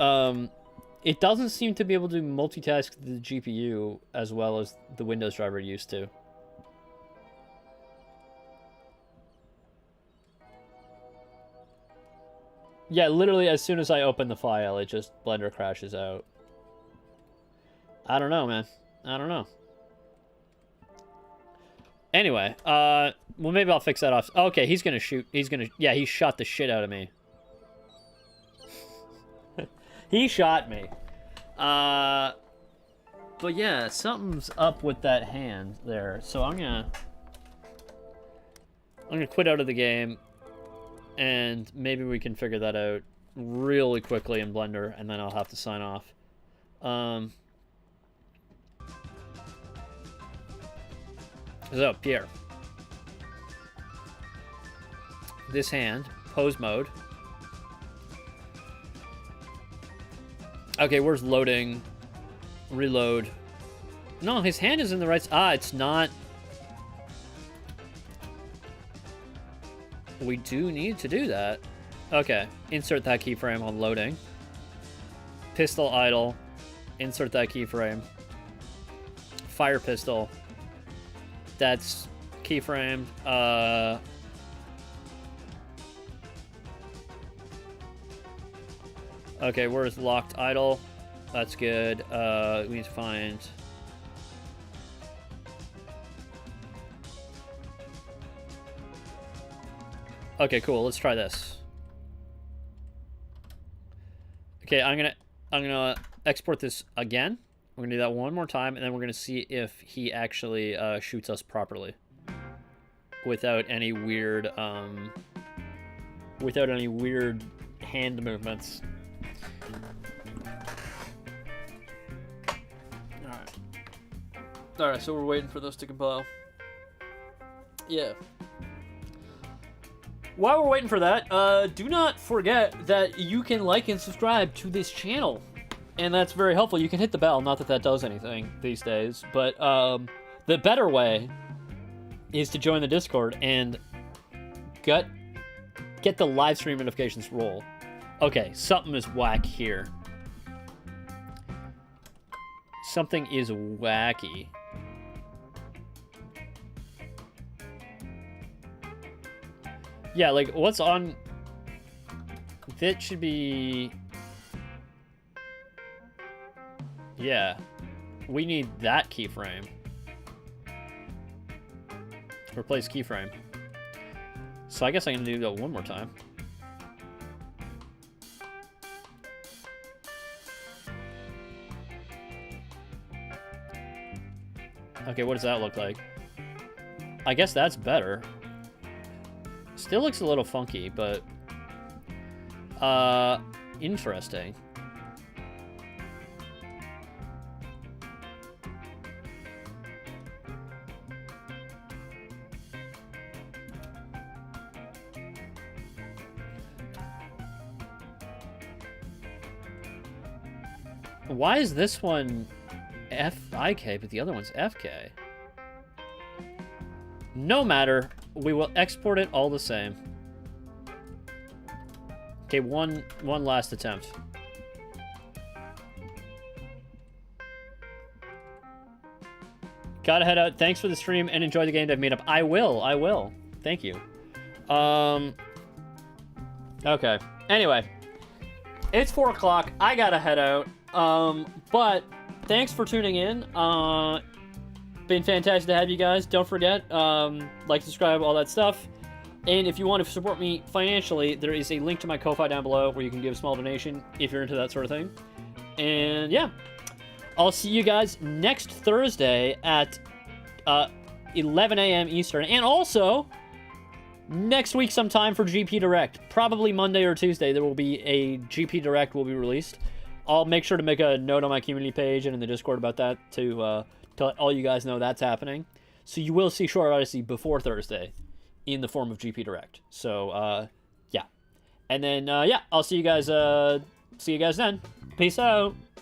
Speaker 1: it doesn't seem to be able to multitask the GPU as well as the Windows driver used to. Yeah, literally as soon as I open the file, it just Blender crashes out. I don't know, man. I don't know. Anyway, well, maybe I'll fix that off. Okay, he's gonna shoot. Yeah, he shot the shit out of me. He shot me. But yeah, something's up with that hand there. So I'm gonna quit out of the game, and maybe we can figure that out really quickly in Blender, and then I'll have to sign off. So, Pierre. This hand, pose mode. Okay, where's loading? Reload. No, his hand is in the right... Ah, it's not... We do need to do that. Okay, insert that keyframe on loading. Pistol idle. Insert that keyframe. Fire pistol. That's keyframed. Okay, where's locked idle? That's good. We need to find... Okay, cool. Let's try this. Okay, I'm gonna export this again. We're gonna do that one more time, and then we're gonna see if he actually shoots us properly, without any weird hand movements. All right. So we're waiting for this to compile. Yeah. While we're waiting for that, do not forget that you can like and subscribe to this channel. And that's very helpful. You can hit the bell. Not that that does anything these days. But the better way is to join the Discord and get the live stream notifications roll. Okay, something is whack here. Something is wacky. Yeah, like, what's on... That should be... Yeah. We need that keyframe. Replace keyframe. So I guess I'm going to do that one more time. Okay, what does that look like? I guess that's better. Still looks a little funky, but... interesting. Why is this one FIK, but the other one's FK? No matter. We will export it all the same. Okay, one last attempt. Gotta head out. Thanks for the stream and enjoy the game dev meetup. I will. Thank you. Okay. Anyway, it's 4 o'clock. I gotta head out. But thanks for tuning in. Been fantastic to have you guys. Don't forget, like, subscribe, all that stuff. And if you want to support me financially, there is a link to my Ko-Fi down below where you can give a small donation if you're into that sort of thing. And yeah, I'll see you guys next Thursday at 11 a.m. Eastern. And also, next week sometime for GP Direct. Probably Monday or Tuesday, there will be a GP Direct will be released. I'll make sure to make a note on my community page and in the Discord about that to let all you guys know that's happening. So you will see Short Odyssey before Thursday in the form of GP Direct. So, yeah. And then, yeah, I'll see you guys then. Peace out.